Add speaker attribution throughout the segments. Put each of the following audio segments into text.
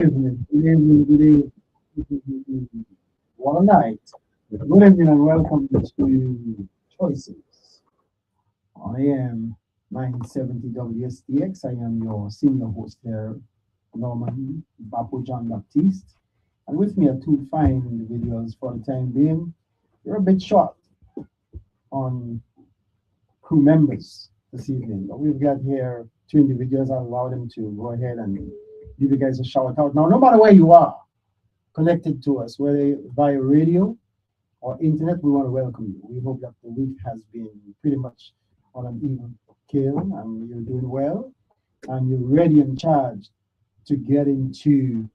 Speaker 1: Good evening. One night. Good evening and welcome to Choices on AM 970 WSTX. I am your senior host here, Norman Bapo John Baptiste. And with me are two fine individuals for the time being. We're a bit short on crew members this evening, but we've got here two individuals. I'll allow them to go ahead and give you guys a shout out. Now, no matter where you are connected to us, whether via radio or internet, we want to welcome you. We hope that the week has been pretty much on an even keel and you're doing well and you're ready and charged to get into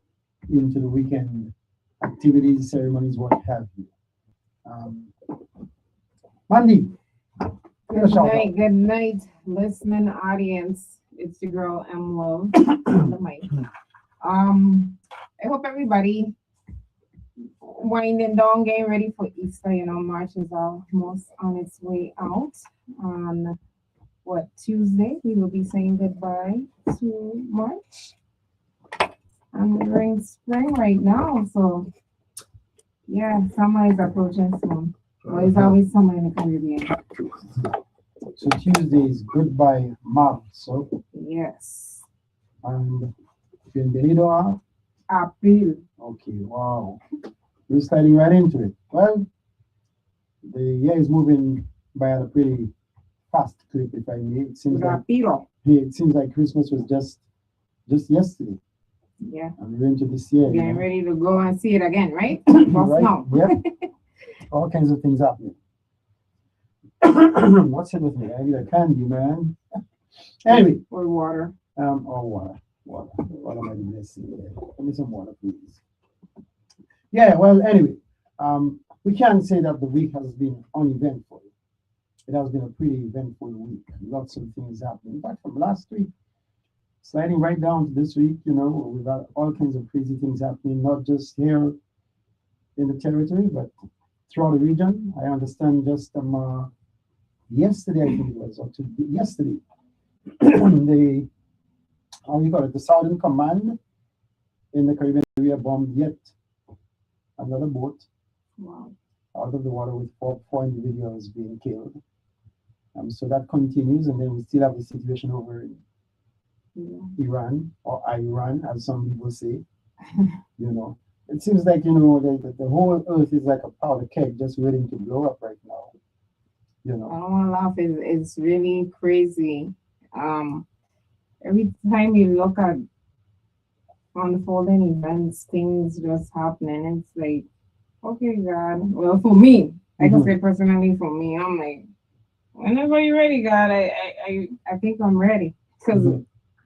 Speaker 1: the weekend activities, ceremonies, what have you. Um, Mandy, give a shout out.
Speaker 2: Good night, listening audience. It's your girl M Love on the mic. I hope everybody winding down, getting ready for Easter. March is almost on its way out. On Tuesday, we will be saying goodbye to March. And we're in spring right now, so yeah, summer is approaching soon. Well, it's always summer in the Caribbean.
Speaker 1: So Tuesday is goodbye Marzo,
Speaker 2: Yes.
Speaker 1: and bienvenido a.
Speaker 2: April.
Speaker 1: Okay, wow. We're sliding right into it. Well, the year is moving by at a pretty fast clip, if I may.
Speaker 2: Rapido.
Speaker 1: It seems like Christmas was just yesterday,
Speaker 2: Yeah.
Speaker 1: and we're into this year.
Speaker 2: Getting ready to go and see it again, right? What's
Speaker 1: Right?
Speaker 2: now?
Speaker 1: Yep. All kinds of things happening. What's it with me? I need a candy, man. Anyway,
Speaker 2: Or water.
Speaker 1: or water. What am I missing here? Give me some water, please. Yeah, well, anyway, we can't say that the week has been uneventful. It has been a pretty eventful week. Lots of things happening. In fact, from last week, sliding right down to this week, we've got all kinds of crazy things happening, not just here in the territory, but throughout the region. I understand just yesterday, I think it was, yesterday, the how you call it, the Southern Command in the Caribbean area bombed yet another boat
Speaker 2: Wow.
Speaker 1: out of the water with four individuals being killed. So that continues, and then we still have the situation over in
Speaker 2: Yeah.
Speaker 1: Iran, or Iran, as some people say. It seems like the whole earth is like a powder keg just waiting to blow up right now.
Speaker 2: I don't want to laugh. It's really crazy. Every time you look at unfolding events, things just happening. It's like, okay, God. Well, for me, I can say personally, for me, I'm like, whenever you're ready, God, I think I'm ready because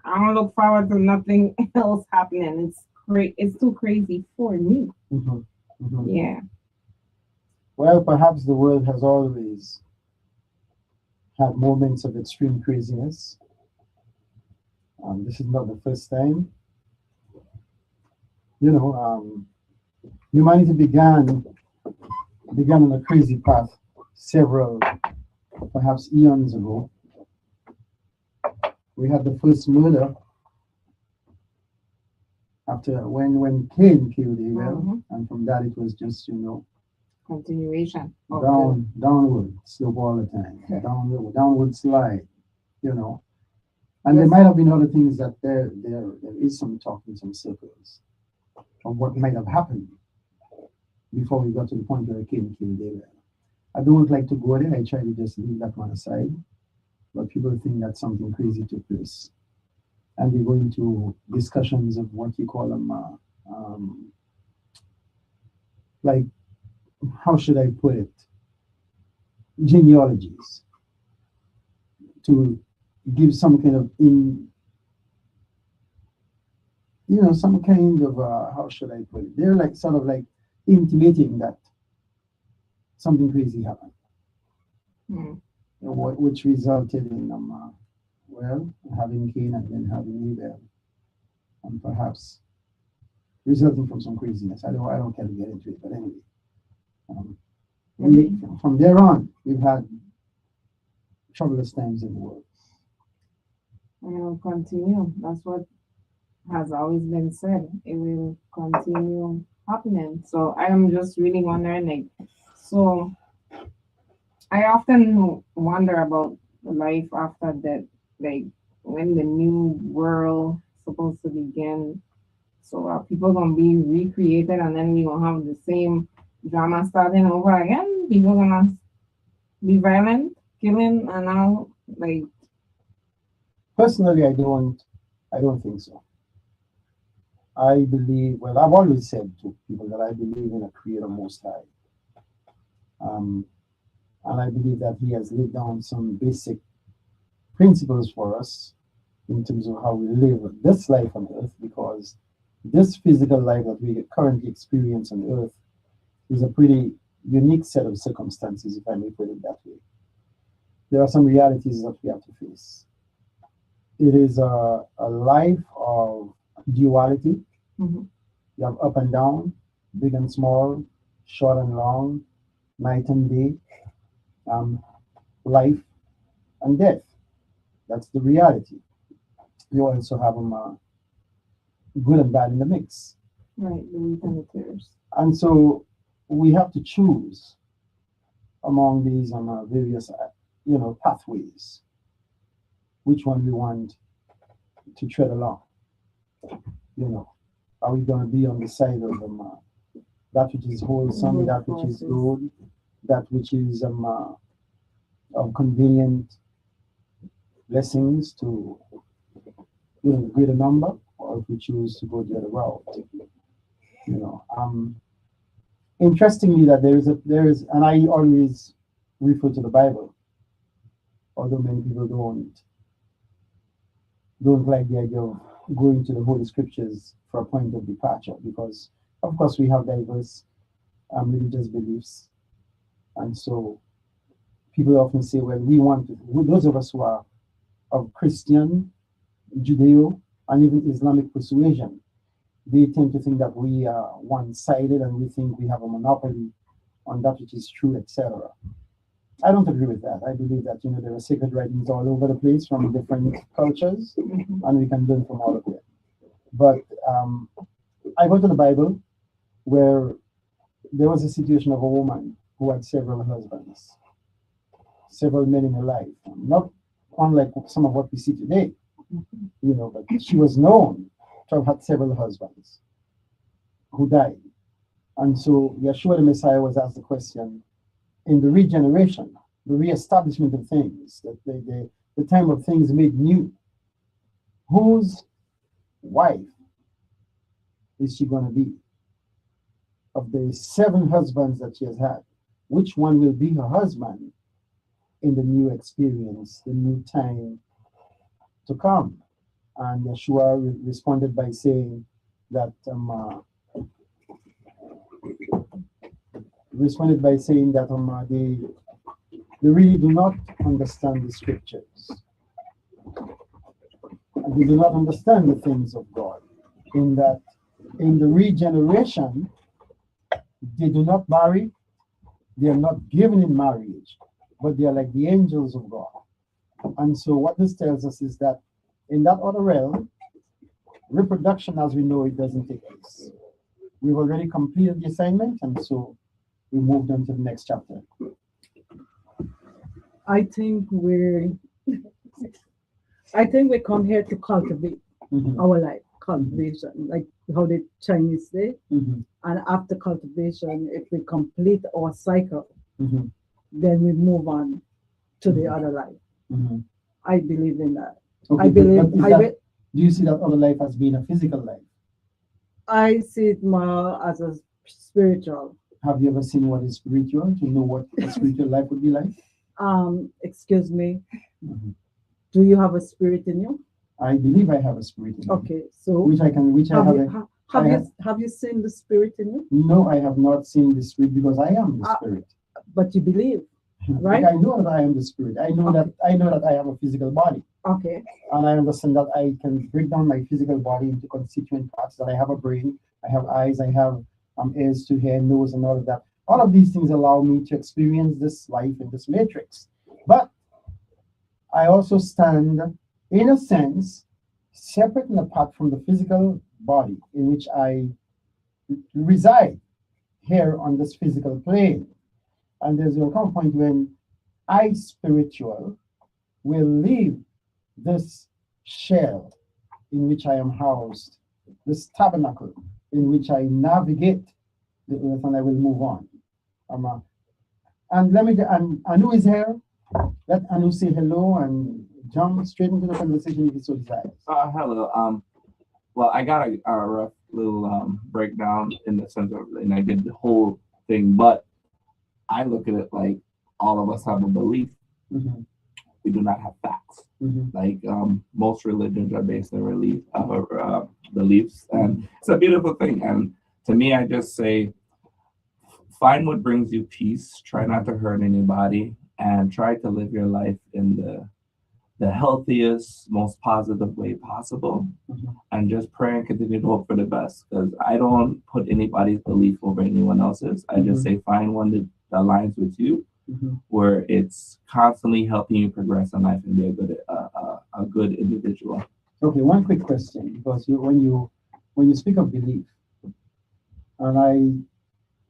Speaker 2: I don't look forward to nothing else happening. It's great. It's too crazy for me. Yeah.
Speaker 1: Well, perhaps the world has always had moments of extreme craziness. This is not the first time. Humanity began on a crazy path several, perhaps eons ago. We had the first murder after when Cain killed Abel, and from that it was just
Speaker 2: Continuation.
Speaker 1: downward slope all the time, downward slide, and there might have been other things that there is some talk in some circles of what might have happened before we got to the point where Cain killed Abel. I don't like to go there. I try to just leave that one aside, but people think that something crazy took place, and we go into discussions of what you call them, like, how should I put it, genealogies, to give some kind of some kind of how should I put it? They're like sort of like intimating that something crazy happened, which resulted in having Cain and then having Abel, and perhaps resulting from some craziness. I don't care to get into it, but anyway. From there on, we've had troublous times in the world.
Speaker 2: And it'll continue. That's what has always been said, it will continue happening. So I am just really wondering, like, so I often wonder about life after death, like when the new world supposed to begin. So are people gonna be recreated and then we gonna have the same drama starting over again? People gonna be violent, killing, and now like
Speaker 1: Personally, I don't think so. I believe, well, I've always said to people that I believe in a creator most high. Um, and I believe that he has laid down some basic principles for us in terms of how we live this life on earth, because this physical life that we currently experience on earth is a pretty unique set of circumstances, if I may put it that way. There are some realities that we have to face. It is a life of duality.
Speaker 2: mhm,
Speaker 1: You have up and down, big and small, short and long, night and day, um, life and death. That's the reality. You also have good and bad in the mix.
Speaker 2: right, the wheat and the tares.
Speaker 1: And so we have to choose among these various, pathways, which one we want to tread along. You know, are we going to be on the side of that which is wholesome, that which is good, that which is of convenient blessings to greater number, or if we choose to go the other route? You know, interestingly, that there is, and I always refer to the Bible, although many people don't like the idea of going to the Holy Scriptures for a point of departure, because of course we have diverse religious beliefs, and so people often say, well, those of us who are of Christian, Judeo, and even Islamic persuasion, they tend to think that we are one-sided and we think we have a monopoly on that which is true, etc. I don't agree with that. I believe that there are sacred writings all over the place from different cultures,
Speaker 2: Mhm.
Speaker 1: and we can learn from all of them. But I go to the Bible, where there was a situation of a woman who had several husbands, several men in her life, not unlike some of what we see today, but she was known to have had several husbands who died. And so Yeshua the Messiah was asked the question, in the regeneration, the reestablishment of things, the time of things made new, whose wife is she going to be? Of the 7 husbands that she has had, which one will be her husband in the new experience, the new time to come? And Yeshua responded by saying that they really do not understand the scriptures. And they do not understand the things of God. In that, in the regeneration, they do not marry, they are not given in marriage, but they are like the angels of God. And so what this tells us is that in that other realm, reproduction as we know it doesn't take place. We've already completed the assignment, and so we moved on to the next chapter.
Speaker 3: I think we come here to cultivate
Speaker 1: Mhm,
Speaker 3: our life, cultivation, like how the Chinese say.
Speaker 1: mhm,
Speaker 3: And after cultivation, if we complete our cycle,
Speaker 1: mhm,
Speaker 3: then we move on to the
Speaker 1: Mhm.
Speaker 3: other life.
Speaker 1: mhm.
Speaker 3: I believe in that.
Speaker 1: Okay,
Speaker 3: I believe.
Speaker 1: Do you see that other life as being a physical life?
Speaker 3: I see it more as a spiritual.
Speaker 1: Have you ever seen what is spiritual to know what a spiritual life would be like?
Speaker 3: Excuse me.
Speaker 1: Mhm.
Speaker 3: Do you have a spirit in you?
Speaker 1: I believe I have a spirit in me,
Speaker 3: Okay, so
Speaker 1: which I
Speaker 3: have you seen the spirit in you?
Speaker 1: No, I have not seen the spirit, because I am the
Speaker 3: Ah,
Speaker 1: spirit.
Speaker 3: But you believe, right?
Speaker 1: Like, I know that I am the spirit. I know that I have a physical body,
Speaker 3: Okay.
Speaker 1: and I understand that I can break down my physical body into constituent parts. That I have a brain, I have eyes, I have ears to hear, nose, and all of that. All of these things allow me to experience this life in this matrix. But I also stand, in a sense, separate and apart from the physical body in which I reside here on this physical plane. And there's going to come a point when I, spiritual, will leave this shell in which I am housed, this tabernacle in which I navigate the earth, and I will move on. And and Anu is here. Let Anu say hello and jump straight into the conversation if he so desires.
Speaker 4: Hello. Well, I got a rough little breakdown in the sense of, and I did the whole thing, but I look at it like all of us have a belief.
Speaker 1: Mm-hmm.
Speaker 4: We do not have facts.
Speaker 1: Mm-hmm.
Speaker 4: Like most religions are based on beliefs, and it's a beautiful thing. And to me, I just say, find what brings you peace. Try not to hurt anybody, and try to live your life in the healthiest, most positive way possible.
Speaker 1: Mm-hmm.
Speaker 4: And just pray and continue to hope for the best. Because I don't put anybody's belief over anyone else's. I just say find one that aligns with you, where it's constantly helping you progress in life and be a good individual.
Speaker 1: Okay, one quick question, because when you speak of belief, and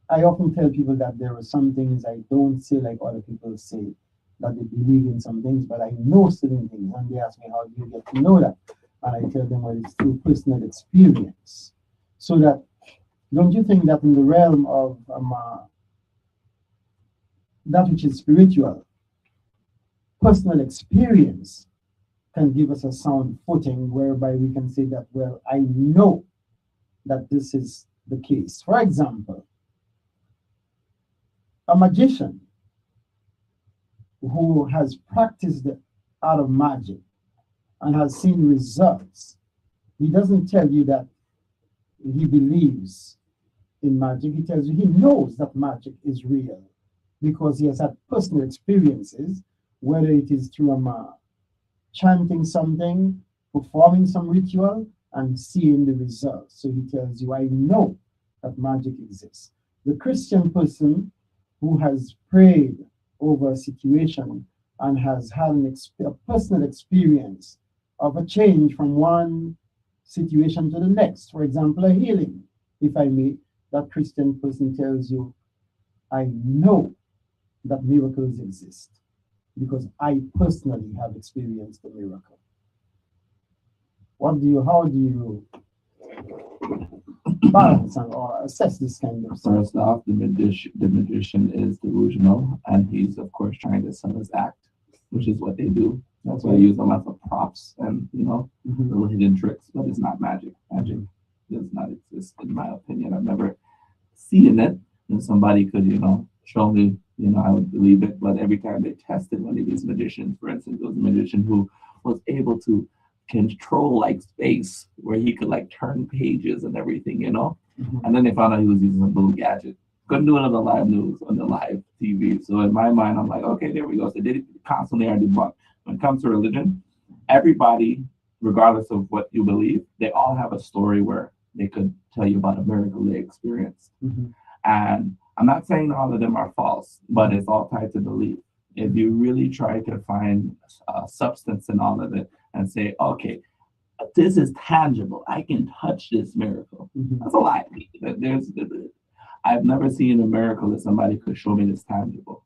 Speaker 1: I often tell people that there are some things I don't say like other people say, that they believe in some things, but I know certain things, and they ask me, how do you get to know that? And I tell them, well, it's through personal experience. So that, don't you think that in the realm of that which is spiritual, personal experience can give us a sound footing whereby we can say that, well, I know that this is the case. For example, a magician who has practiced the art of magic and has seen results, he doesn't tell you that he believes in magic. He tells you he knows that magic is real because he has had personal experiences, whether it is through chanting something, performing some ritual, and seeing the results. So he tells you, I know that magic exists. The Christian person who has prayed over a situation and has had a personal experience of a change from one situation to the next, for example, a healing, if I may, that Christian person tells you, I know that miracles exist because I personally have experienced a miracle. How do you balance or assess this kind of stuff?
Speaker 4: First off, the magician is delusional, and he's of course trying to sell his act, which is what they do. That's why I use a lot of props and little hidden tricks, but it's not magic. Magic does not exist, in my opinion. I've never seen it, and somebody could show me, I would believe it. But every time they tested one of these magicians, for instance, there was a magician who was able to control like space, where he could like turn pages and everything, and then they found out he was using a little gadget. Couldn't do it on the live news, on the live TV. So in my mind, I'm like, okay, there we go. So they constantly are debunked. When it comes to religion, everybody, regardless of what you believe, they all have a story where they could tell you about a miracle they experienced. And I'm not saying all of them are false, but it's all tied to belief. If you really try to find substance in all of it and say, okay, this is tangible, I can touch this miracle. That's a lie. I've never seen a miracle that somebody could show me that's tangible.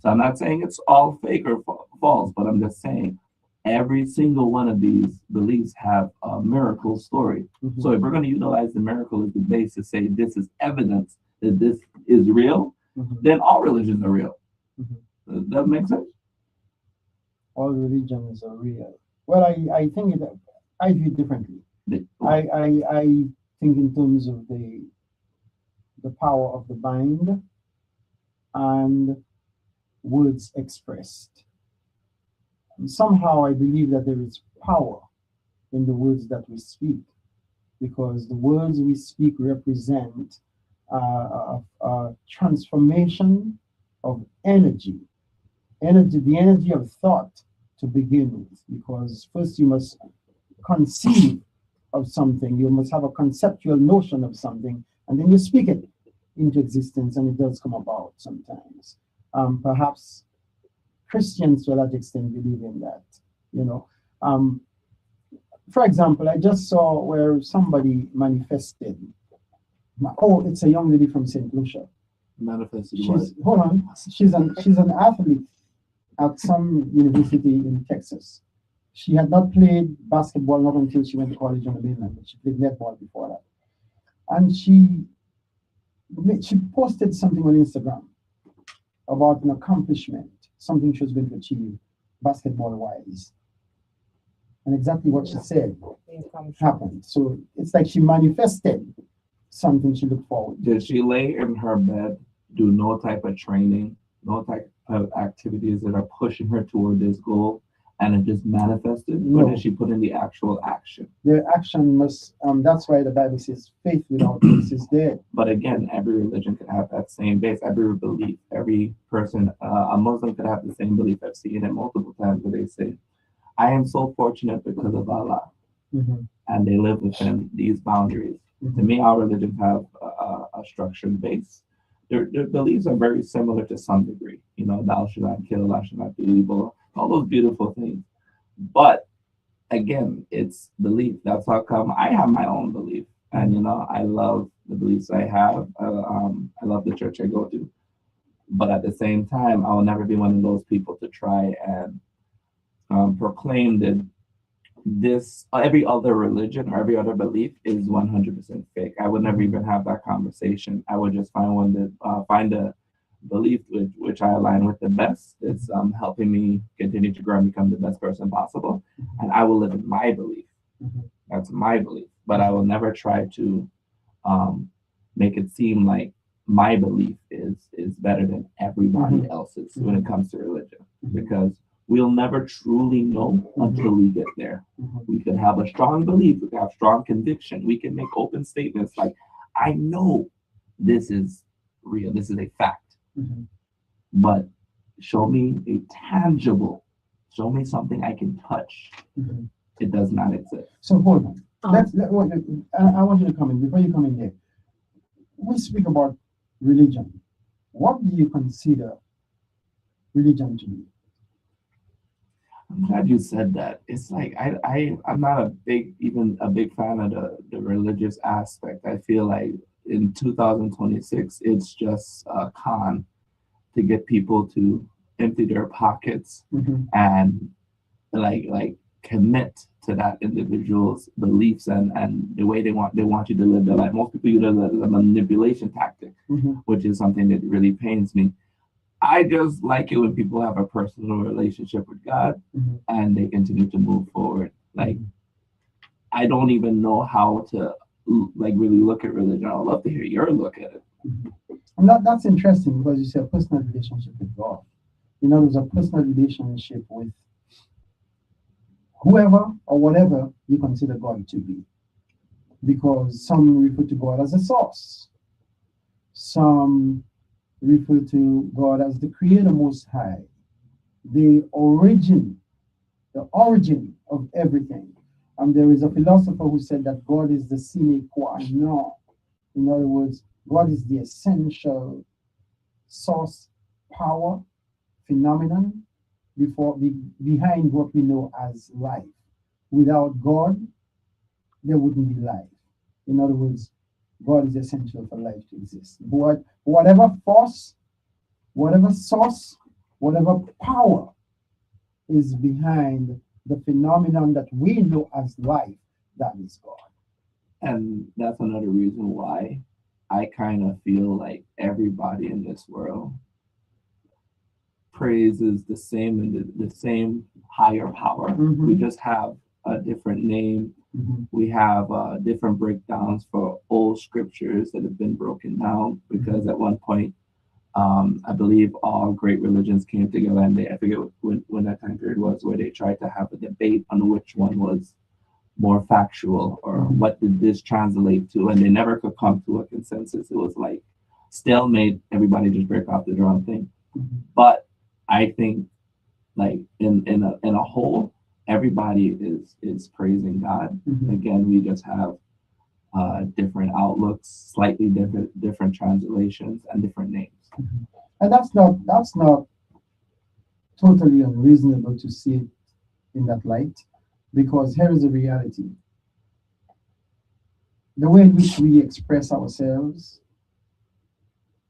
Speaker 4: So I'm not saying it's all fake or false, but I'm just saying every single one of these beliefs have a miracle story. So if we're going to utilize the miracle as the base to say this is evidence that this is real, then all religions are real. Does that make sense?
Speaker 1: All religions are real. Well, I think I view it differently. I think in terms of the power of the mind and words expressed. And somehow I believe that there is power in the words that we speak, because the words we speak represent a transformation of energy, the energy of thought to begin with, because first you must conceive of something, you must have a conceptual notion of something, and then you speak it into existence, and it does come about sometimes. Perhaps Christians to a large extent believe in that, for example, I just saw where somebody manifested. Oh, it's a young lady from St. Lucia.
Speaker 4: Manifested what?
Speaker 1: Hold on. She's an athlete at some university in Texas. She had not played basketball not until she went to college on the mainland. She played netball before that, and she posted something on Instagram about an accomplishment, something she was going to achieve basketball wise, and exactly what she said happened. So it's like she manifested something she looked forward to.
Speaker 4: Did she lay in her bed, do no type of training, no type of activities that are pushing her toward this goal, and it just manifested?
Speaker 1: No.
Speaker 4: Or did she put in the actual action?
Speaker 1: The action must, that's why the Bible says faith without works is dead.
Speaker 4: But again, every religion could have that same base, every belief, every person, a Muslim could have the same belief. I've seen it multiple times where they say, I am so fortunate because of Allah, and they live within these boundaries. To me, our religions have a structured base. Their beliefs are very similar to some degree. You know, thou shalt not kill, thou shalt not be evil, all those beautiful things. But again, it's belief. That's how come I have my own belief. And, you know, I love the beliefs I have. I love the church I go to. But at the same time, I will never be one of those people to try and proclaim that every other religion or every other belief is 100% fake. I would never even have that conversation. I would just find a belief which I align with the best. It's helping me continue to grow and become the best person possible, and I will live in my belief. That's my belief, but I will never try to make it seem like my belief is better than everybody else's when it comes to religion, because we'll never truly know until we get there. We can have a strong belief, we can have strong conviction, we can make open statements like, I know this is real, this is a fact. But show me a tangible, show me something I can touch. It does not exist.
Speaker 1: So hold on. I want you to come in. Before you come in there, we speak about religion. What do you consider religion to be?
Speaker 4: I'm glad you said that. It's like I'm not a big fan of the religious aspect. I feel like in 2026 it's just a con to get people to empty their pockets and like commit to that individual's beliefs and the way they want you to live their life. Most people use it as a manipulation tactic, which is something that really pains me. I just like it when people have a personal relationship with God and they continue to move forward. Like, I don't even know how to really look at religion. I'd love to hear your look at it.
Speaker 1: And that's interesting because you say a personal relationship with God. You know, there's a personal relationship with whoever or whatever you consider God to be. Because some refer to God as a source. Some refer to God as the Creator Most High, the origin of everything. And there is a philosopher who said that God is the sine qua non. In other words, God is the essential source, power, phenomenon behind what we know as life. Without God, there wouldn't be life. In other words, God is essential for life to exist. But whatever force, whatever source, whatever power is behind the phenomenon that we know as life, that is God.
Speaker 4: And that's another reason why I kind of feel like everybody in this world praises the same and the same higher power. We just have a different name. We have different breakdowns for old scriptures that have been broken down, because at one point, I believe all great religions came together, and I forget when that time period was, where they tried to have a debate on which one was more factual or what did this translate to, and they never could come to a consensus. It was like stalemate, everybody just break off their own thing. But I think like in a whole, everybody is praising God. Again, we just have different outlooks, slightly different translations, and different names.
Speaker 1: And that's not totally unreasonable to see it in that light, Because here is the reality. The way in which we express ourselves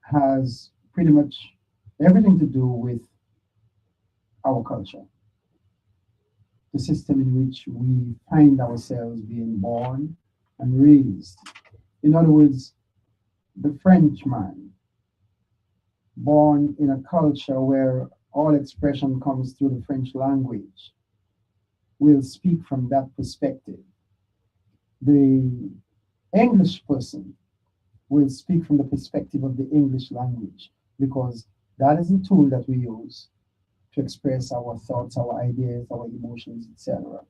Speaker 1: has pretty much everything to do with our culture, the system in which we find ourselves being born and raised. In other words, the Frenchman, born in a culture where all expression comes through the French language, will speak from that perspective. The English person will speak from the perspective of the English language because that is the tool that we use to express our thoughts, our ideas, our emotions, etc.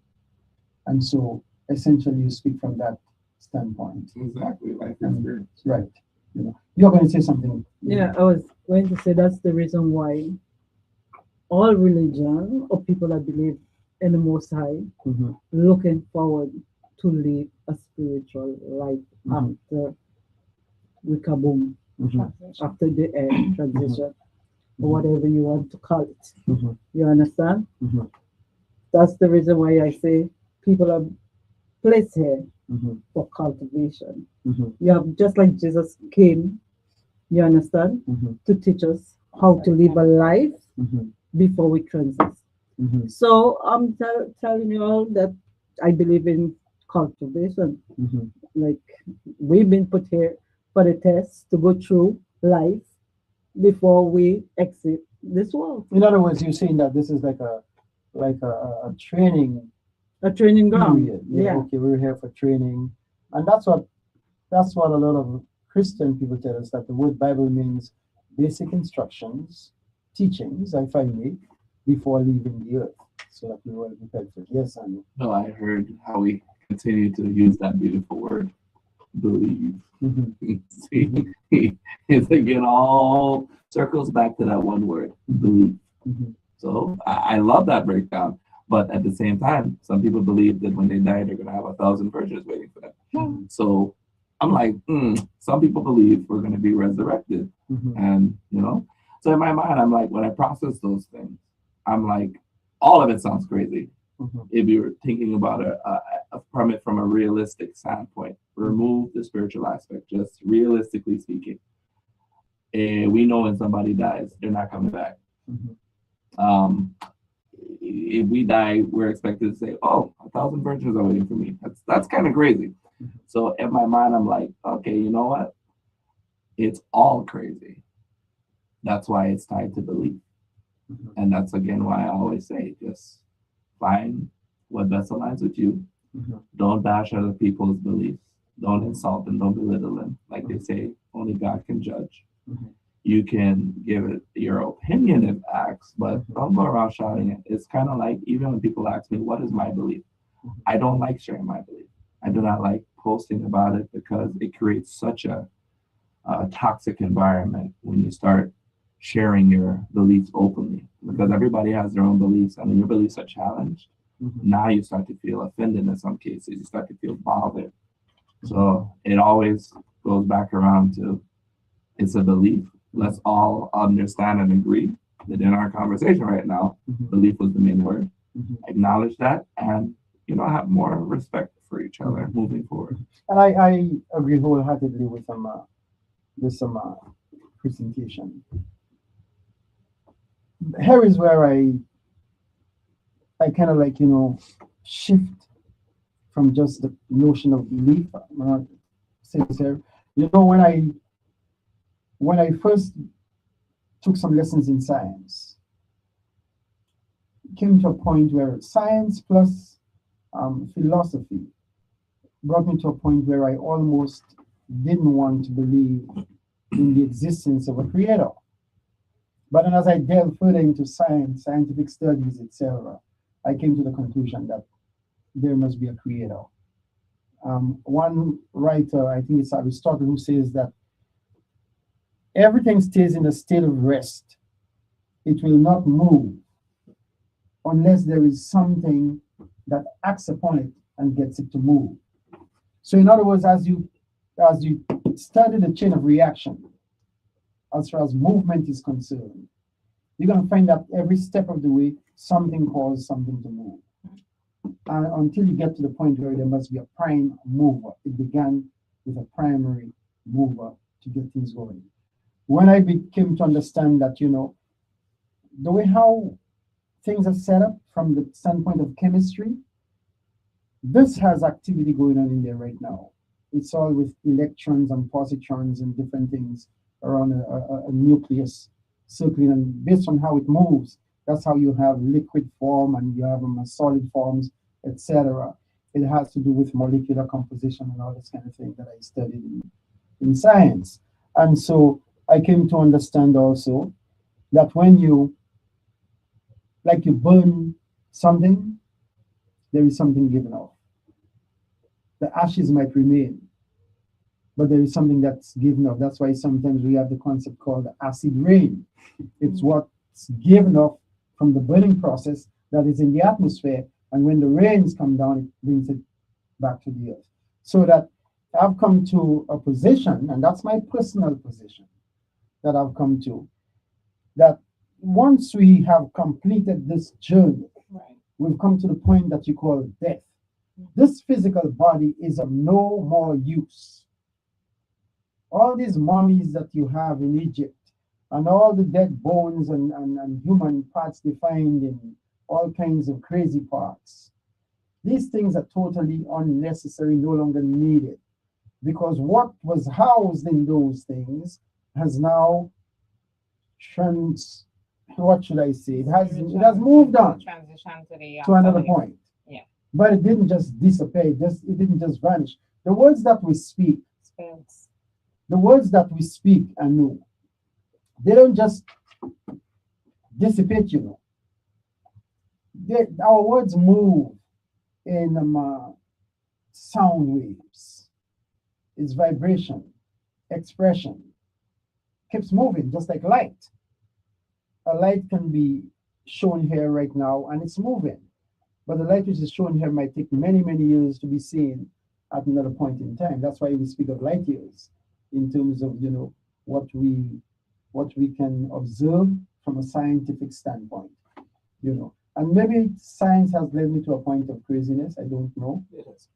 Speaker 1: And so essentially you speak from that standpoint.
Speaker 4: Exactly, life experience.
Speaker 1: Right. You know, you're going to say something.
Speaker 3: Yeah, I was going to say that's the reason why all religion or people that believe in the Most High
Speaker 1: Mhm.
Speaker 3: looking forward to live a spiritual life
Speaker 1: Mhm.
Speaker 3: after Wickaboom,
Speaker 1: Mhm.
Speaker 3: after the transition, or
Speaker 1: Mhm.
Speaker 3: whatever you want to call it.
Speaker 1: Mhm.
Speaker 3: You understand?
Speaker 1: Mhm.
Speaker 3: That's the reason why I say people are placed here
Speaker 1: Mhm.
Speaker 3: for cultivation.
Speaker 1: Mhm.
Speaker 3: You have just like Jesus came, you understand,
Speaker 1: Mhm.
Speaker 3: to teach us how to live a life
Speaker 1: Mhm.
Speaker 3: before we transit.
Speaker 1: Mhm.
Speaker 3: So I'm telling you all that I believe in cultivation.
Speaker 1: Mhm.
Speaker 3: Like we've been put here for the test to go through life before we exit this world.
Speaker 1: In other words, you're saying that this is like a training
Speaker 3: A training ground.
Speaker 1: period.
Speaker 3: Yeah.
Speaker 1: Okay, we're here for training, and that's what a lot of Christian people tell us, that the word Bible means basic instructions, teachings, if I may, before leaving the earth, so that we will be prepared for. Yes, and
Speaker 4: No, I heard how we continue to use that beautiful word, believe. See, it's again all circles back to that one word, believe. So I love that breakdown. But at the same time, some people believe that when they die, they're going to have 1,000 virgins waiting for them. So I'm like, some people believe we're going to be resurrected. And, so in my mind, I'm like, when I process those things, I'm like, all of it sounds crazy. If you're thinking about from it from a realistic standpoint, remove the spiritual aspect, just realistically speaking. We know when somebody dies, they're not coming back. If we die, we're expected to say, "Oh, 1,000 virgins are waiting for me." That's kind of crazy. So in my mind, I'm like, okay, you know what? It's all crazy. That's why it's tied to belief, and that's again why I always say, just find what best aligns with you. Don't bash other people's beliefs. Don't insult them. Don't belittle them. Like they say, only God can judge. You can give it your opinion if asked, but don't go around shouting it. It's kind of like, even when people ask me, what is my belief? I don't like sharing my belief. I do not like posting about it because it creates such a toxic environment when you start sharing your beliefs openly, because everybody has their own beliefs, and when your beliefs are challenged, now you start to feel offended in some cases. You start to feel bothered. So it always goes back around to, it's a belief. Let's all understand and agree that in our conversation right now, belief was the main word. Acknowledge that, and have more respect for each other moving forward.
Speaker 1: And I agree wholeheartedly with some presentation. Here is where I kind of like shift from just the notion of belief. I'm not saying this here. When I first took some lessons in science, it came to a point where science plus philosophy brought me to a point where I almost didn't want to believe in the existence of a creator. But then as I delved further into science, scientific studies, etc., I came to the conclusion that there must be a creator. One writer, I think it's Aristotle, who says that everything stays in a state of rest. It will not move unless there is something that acts upon it and gets it to move. So in other words, as you study the chain of reaction, as far as movement is concerned, you're going to find that every step of the way, something caused something to move. until you get to the point where there must be a prime mover. It began with a primary mover to get things going. When I came to understand that, the way how things are set up from the standpoint of chemistry, this has activity going on in there right now. It's all with electrons and positrons and different things around a nucleus circling, and based on how it moves, that's how you have liquid form and you have solid forms, etc. It has to do with molecular composition and all this kind of thing that I studied in science. And so I came to understand also that when you burn something, there is something given off. The ashes might remain, but there is something that's given off. That's why sometimes we have the concept called acid rain. It's what's given off from the burning process that is in the atmosphere, and when the rains come down, it brings it back to the earth. So that I've come to a position, and that's my personal position that I've come to, that once we have completed this journey,
Speaker 2: Right.
Speaker 1: we've come to the point that you call death. This physical body is of no more use. All these mummies that you have in Egypt, and all the dead bones and human parts they find in all kinds of crazy parts, these things are totally unnecessary, no longer needed, because what was housed in those things has now what should I say? It has moved on
Speaker 2: Transition
Speaker 1: to another
Speaker 2: family.
Speaker 1: point.
Speaker 2: Yeah.
Speaker 1: But it didn't just disappear. It didn't just vanish. The words that we speak,
Speaker 2: Spells.
Speaker 1: the words that we speak and know, they don't just dissipate. Our words move in sound waves. It's vibration, expression, keeps moving just like light. A light can be shown here right now and it's moving, but the light which is shown here might take many, many years to be seen at another point in time. That's why we speak of light years in terms of what we can observe from a scientific standpoint. And maybe science has led me to a point of craziness. I don't know.
Speaker 4: It is.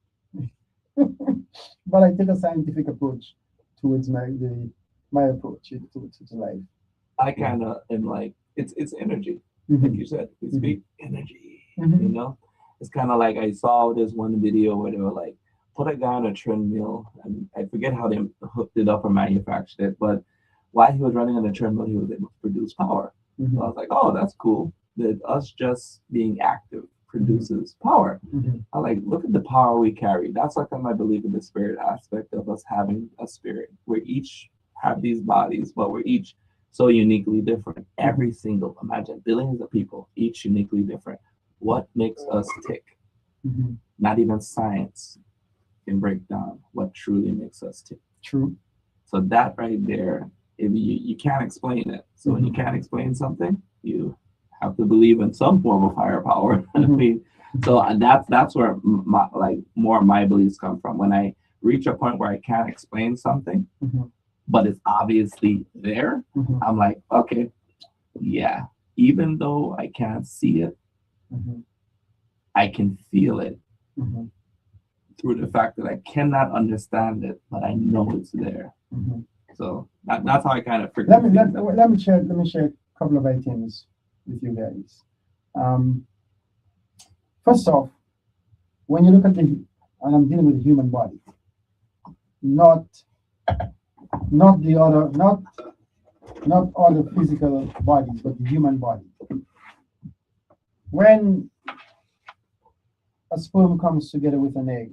Speaker 1: But I take a scientific approach towards my approach to life.
Speaker 4: I kind of am like, it's energy. Like
Speaker 1: Mhm.
Speaker 4: you said, we
Speaker 1: Mhm.
Speaker 4: speak energy.
Speaker 1: Mhm.
Speaker 4: It's kind of like I saw this one video where they were like, put a guy on a treadmill, and I forget how they hooked it up or manufactured it, but while he was running on the treadmill, he was able to produce power. So I was like, oh, that's cool. That us just being active produces power.
Speaker 1: Mhm.
Speaker 4: I like, look at the power we carry. That's like I believe in the spirit aspect of us having a spirit. We each have these bodies, but we're each so uniquely different. Every single, imagine billions of people, each uniquely different. What makes us tick?
Speaker 1: Mhm.
Speaker 4: Not even science can break down what truly makes us tick.
Speaker 1: True.
Speaker 4: So that right there, if you can't explain it. So when you can't explain something, you have to believe in some form of higher power. I mean, so that's where more of my beliefs come from. When I reach a point where I can't explain something,
Speaker 1: Mhm.
Speaker 4: but it's obviously there,
Speaker 1: Mhm.
Speaker 4: I'm like, okay, yeah. Even though I can't see it,
Speaker 1: Mhm.
Speaker 4: I can feel it
Speaker 1: Mhm.
Speaker 4: through the fact that I cannot understand it, but I know it's there.
Speaker 1: Mhm.
Speaker 4: So that's how I kind of
Speaker 1: Let
Speaker 4: forget.
Speaker 1: me share a couple of items with you guys. First off, when you look at and I'm dealing with the human body, not the other, not other physical bodies, but the human body. When a sperm comes together with an egg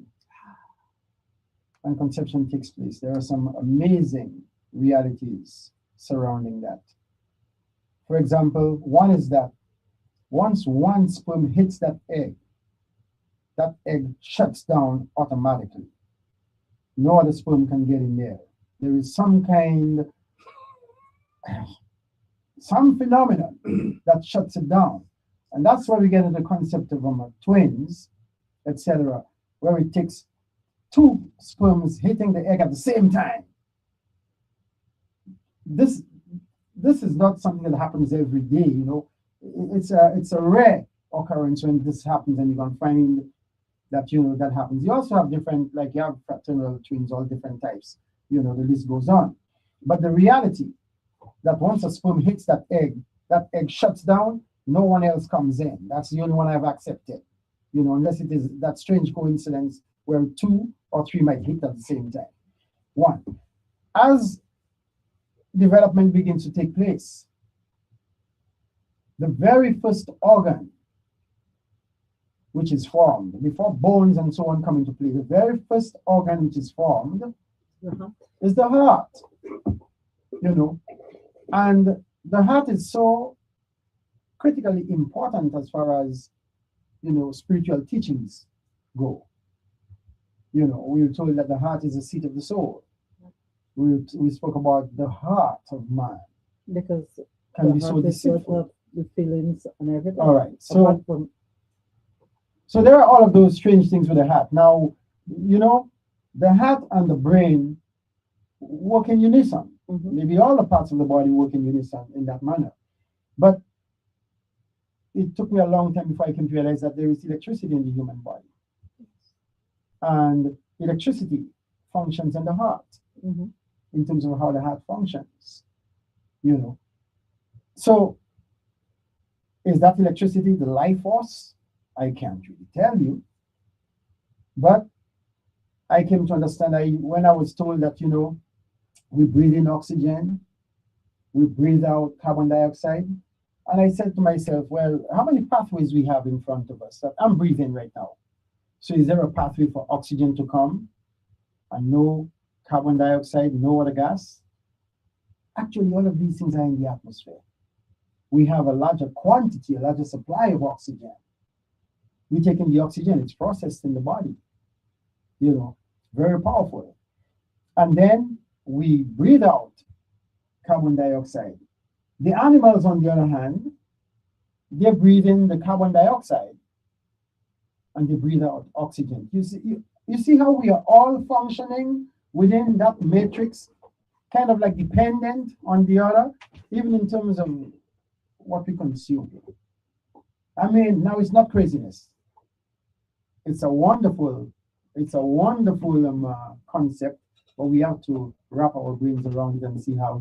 Speaker 1: and conception takes place, there are some amazing realities surrounding that. For example, one is that once one sperm hits that egg shuts down automatically. No other sperm can get in there. There is some phenomenon that shuts it down. And that's where we get into the concept of twins, etc., where it takes two sperms hitting the egg at the same time. This is not something that happens every day, It's a rare occurrence when this happens, and you're gonna find that that happens. You also have different, like you have fraternal twins, all different types. The list goes on. But the reality that once a sperm hits that egg shuts down. No one else comes in. That's the only one I've accepted. Unless it is that strange coincidence where 2 or 3 might hit at the same time. One, as development begins to take place, the very first organ which is formed, before bones and so on come into play, the very first organ which is formed is the heart. And the heart is so critically important as far as spiritual teachings go. We were told that the heart is the seat of the soul. We spoke about the heart of man
Speaker 3: because
Speaker 1: can be
Speaker 3: the
Speaker 1: so
Speaker 3: heart is what
Speaker 1: deceitful.
Speaker 3: have the feelings and everything.
Speaker 1: All right,
Speaker 3: Apart from
Speaker 1: so there are all of those strange things with the heart. Now, the heart and the brain work in unison. Maybe all the parts of the body work in unison in that manner. But it took me a long time before I came to realize that there is electricity in the human body. And electricity functions in the heart in terms of how the heart functions. So is that electricity the life force? I can't really tell you. But I came to understand when I was told that, we breathe in oxygen, we breathe out carbon dioxide. And I said to myself, well, how many pathways we have in front of us that I'm breathing right now? So is there a pathway for oxygen to come and no carbon dioxide, no other gas? Actually, all of these things are in the atmosphere. We have a larger quantity, a larger supply of oxygen. We take in the oxygen, it's processed in the body, very powerful. And then we breathe out carbon dioxide. The animals, on the other hand, they breathe in the carbon dioxide and they breathe out oxygen. You see how we are all functioning within that matrix, kind of like dependent on the other, even in terms of what we consume. I mean, now it's not craziness. It's a wonderful concept, but we have to wrap our brains around it and see how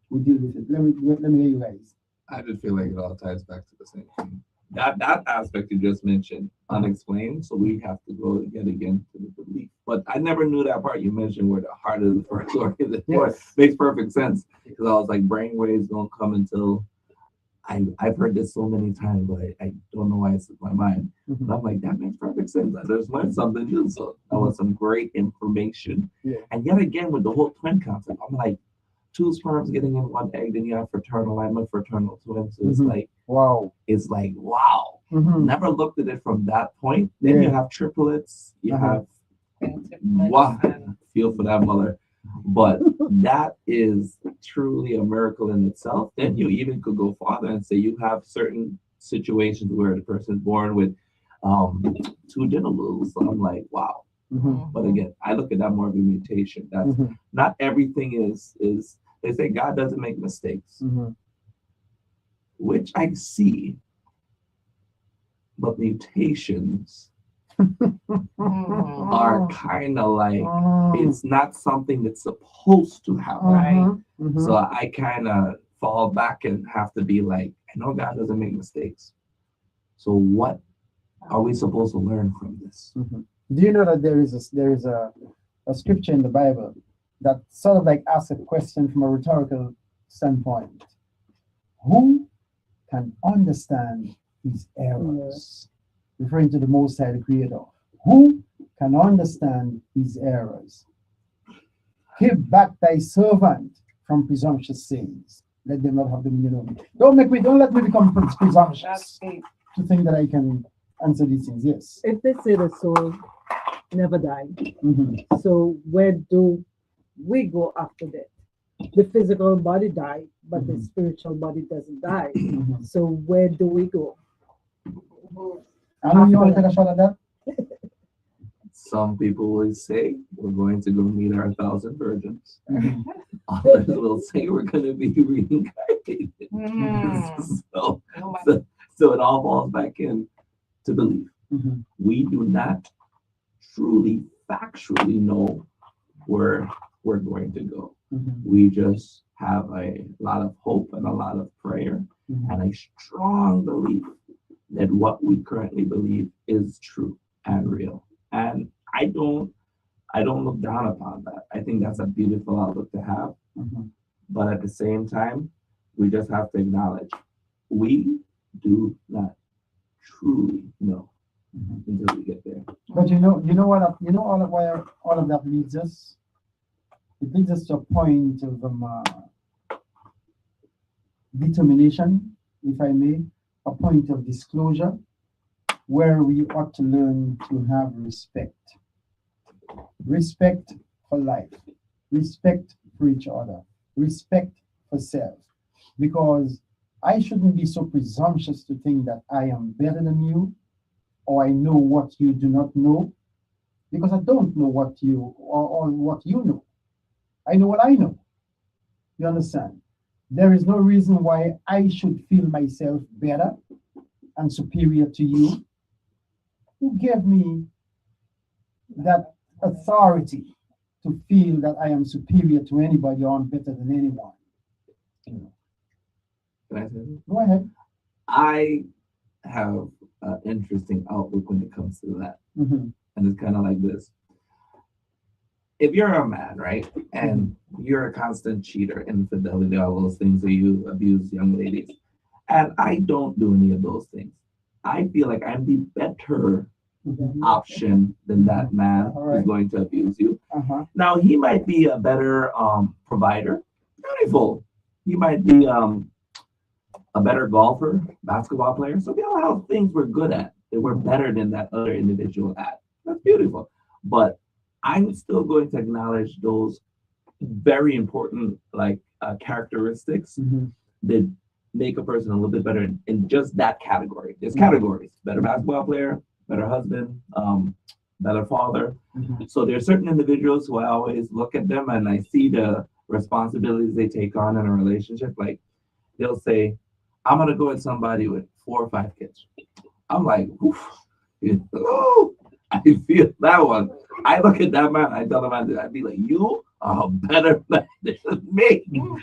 Speaker 1: we deal with it. Let me hear you guys.
Speaker 4: I just feel like it all ties back to the same thing. That aspect you just mentioned, unexplained, so we have to go yet again to the belief. But I never knew that part you mentioned where the heart is the first organ.
Speaker 1: Yes.
Speaker 4: Makes perfect sense because I was like, brain waves don't come until I've heard this so many times, but I don't know why it's in my mind. And I'm like, that makes perfect sense. I just learned something new. So that was some great information.
Speaker 1: Yeah.
Speaker 4: And yet again, with the whole twin concept, I'm like, 2 sperms getting in 1 egg, then you have fraternal. I'm a fraternal twin. So it's like,
Speaker 1: wow.
Speaker 4: It's like, wow. Never looked at it from that point. Then you have triplets. You have, wow. Feel for that mother. But that is truly a miracle in itself. Then you even could go farther and say you have certain situations where the person is born with 2 genitals. So I'm like, wow. But again, I look at that more of a mutation. That's not everything is. They say God doesn't make mistakes, which I see. But mutations are kind of like it's not something that's supposed to happen. So I kind of fall back and have to be like, I know God doesn't make mistakes. So what are we supposed to learn from this?
Speaker 1: Do you know that there is a scripture in the Bible that sort of like asks a question from a rhetorical standpoint? Who can understand his errors? Referring to the Most High, the Creator. Who can understand his errors? Keep back thy servant from presumptuous sins. Let them not have dominion over me. Don't let me become presumptuous to think that I can answer these things. Yes.
Speaker 3: if they say the soul never died, so where do we go after that? The physical body died, but the spiritual body doesn't die. So where do we go?
Speaker 1: I know you want to take a shot at that?
Speaker 4: Some people will say we're going to go meet our 1,000 virgins. Others will say we're going to be reincarnated. So So it all falls back in to belief.
Speaker 1: Mhm.
Speaker 4: We do not truly, factually know where we're going to go.
Speaker 1: Mhm.
Speaker 4: We just have a lot of hope and a lot of prayer
Speaker 1: Mhm.
Speaker 4: and a strong belief that what we currently believe is true and real. And I don't look down upon that. I think that's a beautiful outlook to have.
Speaker 1: Mhm.
Speaker 4: But at the same time, we just have to acknowledge we do not truly know
Speaker 1: Mhm.
Speaker 4: until we get there.
Speaker 1: But you know all of that leads us. It leads us to a point of determination, if I may, a point of disclosure, where we ought to learn to have respect. Respect for life, respect for each other, respect for self. Because I shouldn't be so presumptuous to think that I am better than you or I know what you do not know, because I don't know what you or what you know. I know what I know. You understand? There is no reason why I should feel myself better and superior to you. Who gave me that authority to feel that I am superior to anybody or I'm better than anyone? You know.
Speaker 4: Can I say something?
Speaker 1: Go ahead.
Speaker 4: I have an interesting outlook when it comes to that.
Speaker 1: Mhm.
Speaker 4: And it's kind of like this. If you're a man, right, and you're a constant cheater, infidelity, all those things that you abuse young ladies, and I don't do any of those things, I feel like I'm the better
Speaker 1: Mhm.
Speaker 4: option than that man
Speaker 1: All right.
Speaker 4: who's going to abuse you.
Speaker 1: Uh-huh.
Speaker 4: Now, he might be a better provider, beautiful. He might be a better golfer, basketball player. So we all have things we're good at that we're better than that other individual at. That's beautiful. But I'm still going to acknowledge those very important characteristics
Speaker 1: Mhm.
Speaker 4: that make a person a little bit better in just that category. There's categories: better basketball player, better husband, better father.
Speaker 1: Mhm.
Speaker 4: So there's certain individuals who I always look at them and I see the responsibilities they take on in a relationship. Like they'll say, "I'm gonna go with somebody with 4 or 5 kids." I'm like, oof, oh, I feel that one. I look at that man, I tell the man, I'd be like, you are better than me. Because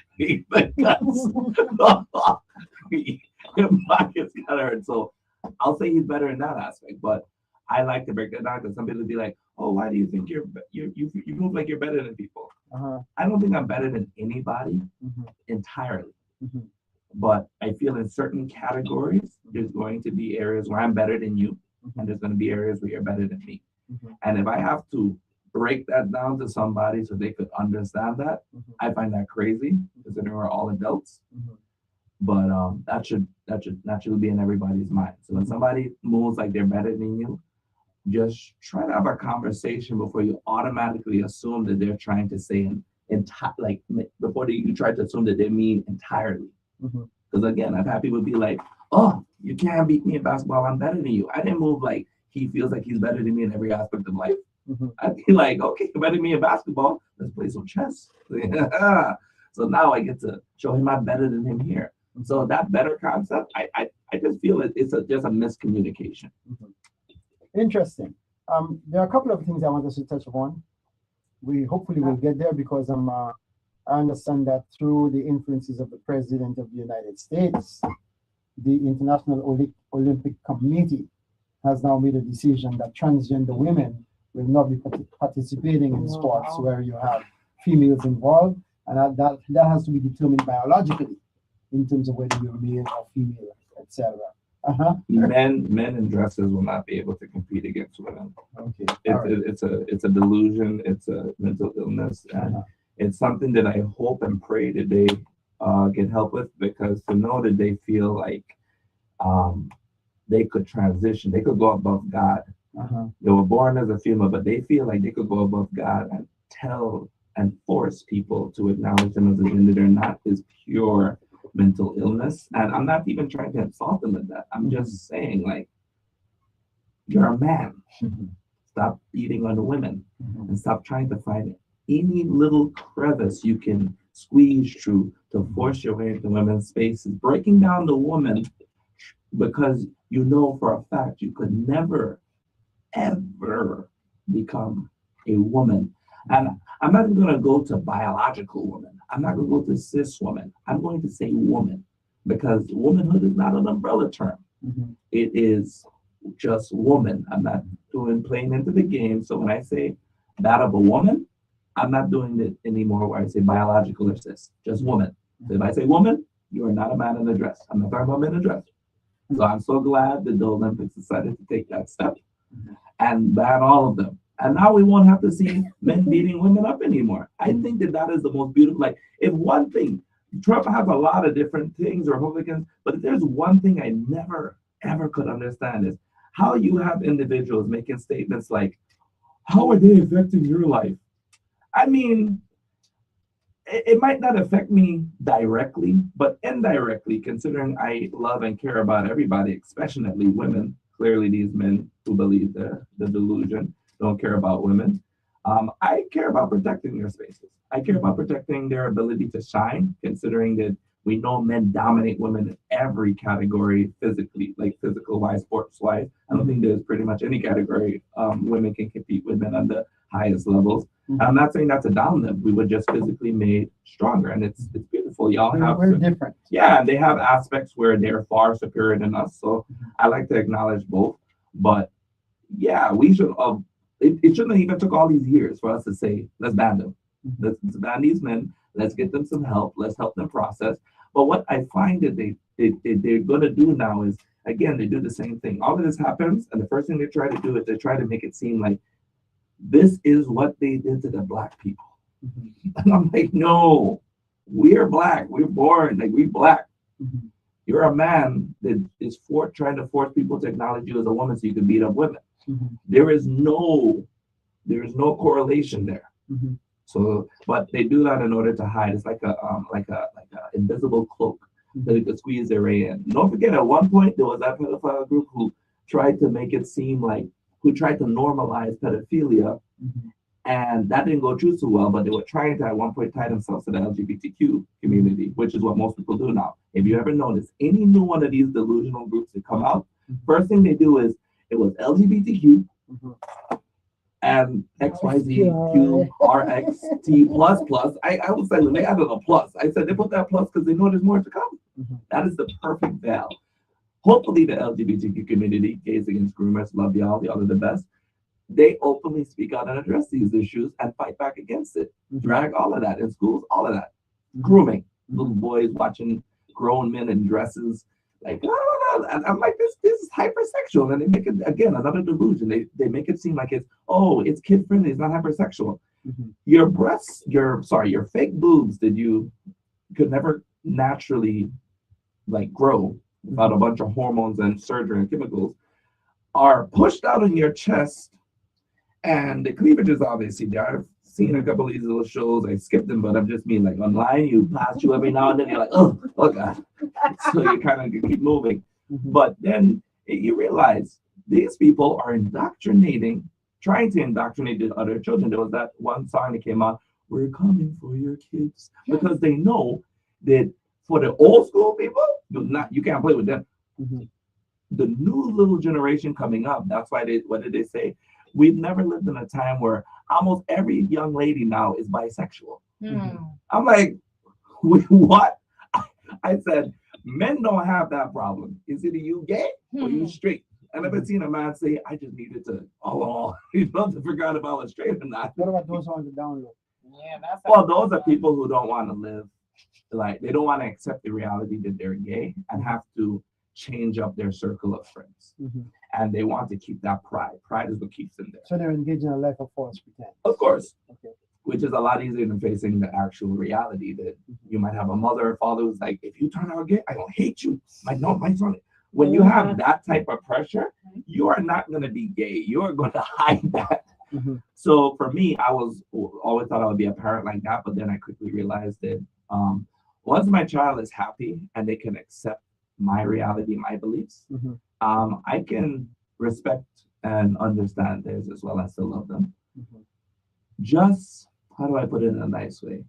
Speaker 4: your pocket's kind of hurt. So I'll say he's better in that aspect. But I like to break that down because some people be like, oh, why do you think you move like you're better than people?
Speaker 1: Uh-huh.
Speaker 4: I don't think I'm better than anybody
Speaker 1: Mhm.
Speaker 4: entirely.
Speaker 1: Mhm.
Speaker 4: But I feel in certain categories, there's going to be areas where I'm better than you, and there's going to be areas where you're better than me.
Speaker 1: Mhm.
Speaker 4: And if I have to break that down to somebody so they could understand that,
Speaker 1: Mhm.
Speaker 4: I find that crazy, considering we're all adults.
Speaker 1: Mhm.
Speaker 4: But that should naturally be in everybody's mind. So when somebody moves like they're better than you, just try to have a conversation before you automatically assume that they're trying to say before you try to assume that they mean entirely.
Speaker 1: Mhm.
Speaker 4: Because again, I've had people be like, "Oh, you can't beat me in basketball. I'm better than you." I didn't move like he feels like he's better than me in every aspect of life.
Speaker 1: Mhm.
Speaker 4: I'd be like, "Okay, you're better than me in basketball. Let's play some chess." So now I get to show him I'm better than him here. So that better concept, I just feel it's just a miscommunication.
Speaker 1: Interesting. There are a couple of things I want us to touch upon. We hopefully will get there because I understand that through the influences of the President of the United States, the International Olympic Committee has now made a decision that transgender women will not be participating in sports where you have females involved, and that has to be determined biologically in terms of whether you're male or female, etc. Uh-huh.
Speaker 4: Men in dresses will not be able to compete against women.
Speaker 1: Okay. All right.
Speaker 4: It's a delusion. It's a mental illness, and it's something that I hope and pray that they get help with, because to know that they feel like they could transition, they could go above God.
Speaker 1: Uh-huh.
Speaker 4: They were born as a female, but they feel like they could go above God and tell and force people to acknowledge them as a gender they're not is pure mental illness. And I'm not even trying to insult them with that. I'm just saying, like, you're a man. Stop beating on the women and stop trying to find any little crevice you can squeeze through to force your way into women's spaces. Breaking down the woman because you know for a fact you could never, ever become a woman. And I'm not even going to go to biological woman. I'm not going to go to cis woman. I'm going to say woman because womanhood is not an umbrella term. It is just woman. I'm not playing into the game. So when I say that of a woman, I'm not doing it anymore where I say biological or cis, just woman. So if I say woman, you are not a man in a dress. I'm not talking about men in a dress. So I'm so glad that the Olympics decided to take that step and ban all of them. And now we won't have to see men beating women up anymore. I think that that is the most beautiful. Like, if one thing, Trump has a lot of different things, Republicans, but if there's one thing I never, ever could understand is how you have individuals making statements like, how are they affecting your life? I mean, it might not affect me directly, but indirectly, considering I love and care about everybody, especially women. Clearly, these men who believe the delusion don't care about women. I care about protecting their spaces. I care about protecting their ability to shine, considering that we know men dominate women in every category physically, like physical wise, sports wise. I don't think there's pretty much any category women can compete with men on the highest levels. I'm not saying that to down them. We were just physically made stronger, and it's beautiful. Y'all have
Speaker 1: We're different.
Speaker 4: Yeah, and they have aspects where they're far superior than us. So I like to acknowledge both. But yeah, we should. It shouldn't have even took all these years for us to say, let's ban them. Let's ban these men. Let's get them some help. Let's help them process. But what I find that they're going to do now is, again, they do the same thing. All of this happens, and the first thing they try to do is they try to make it seem like this is what they did to the Black people. And I'm like, no, we're Black. We're born, like, we're Black. You're a man that is trying to force people to acknowledge you as a woman so you can beat up women. There is no correlation there. So, but they do that in order to hide. It's like a invisible cloak that they could squeeze their way in. Don't forget, at one point there was that pedophile group who tried to make it seem like, who tried to normalize pedophilia, and that didn't go through so well. But they were trying to at one point tie themselves to the LGBTQ community, which is what most people do now. If you ever notice any new one of these delusional groups that come out, first thing they do is it was LGBTQ. And XYZQRXT++. I was saying they added a plus. I said they put that plus because they know there's more to come. That is the perfect val. Hopefully the LGBTQ community, gays against groomers, love y'all are the best. They openly speak out and address these issues and fight back against it. Drag all of that in schools, all of that. Grooming. Little boys watching grown men in dresses. Like, and I'm like, this is hypersexual. And they make it, again, another delusion. They make it seem like it's kid friendly, it's not hypersexual. Your breasts, your fake boobs that you could never naturally like grow without a bunch of hormones and surgery and chemicals are pushed out on your chest, and the cleavage is obviously there. I've seen a couple of these little shows. I skipped them, but I'm just mean like online, you pass you every now and then, you're like, oh God. So you kind of keep moving. But then you realize these people are trying to indoctrinate the other children. There was that one song that came out, we're coming for your kids, because they know that for the old school people, you can't play with them. The new little generation coming up, that's why what did they say? We've never lived in a time where almost every young lady now is bisexual. I'm like, what? I said, men don't have that problem. Is either you gay or you straight? I never seen a man say, I just needed to, to figure out if I was straight or not.
Speaker 1: What about those on the down low?
Speaker 2: Yeah, that's
Speaker 4: those are people who don't want to live, like, they don't want to accept the reality that they're gay and have to change up their circle of friends. And they want to keep that pride. Pride is what keeps them there.
Speaker 1: So they're engaged in a life of false pretense.
Speaker 4: Of course.
Speaker 1: Okay.
Speaker 4: Which is a lot easier than facing the actual reality that you might have a mother or father who's like, if you turn out gay, I don't hate you. Like, no, my son. When you have that type of pressure, you are not going to be gay. You are going to hide that. So for me, I always thought I would be a parent like that, but then I quickly realized that once my child is happy and they can accept my reality, my beliefs, I can respect and understand theirs as well. I still love them. Just, how do I put it in a nice way?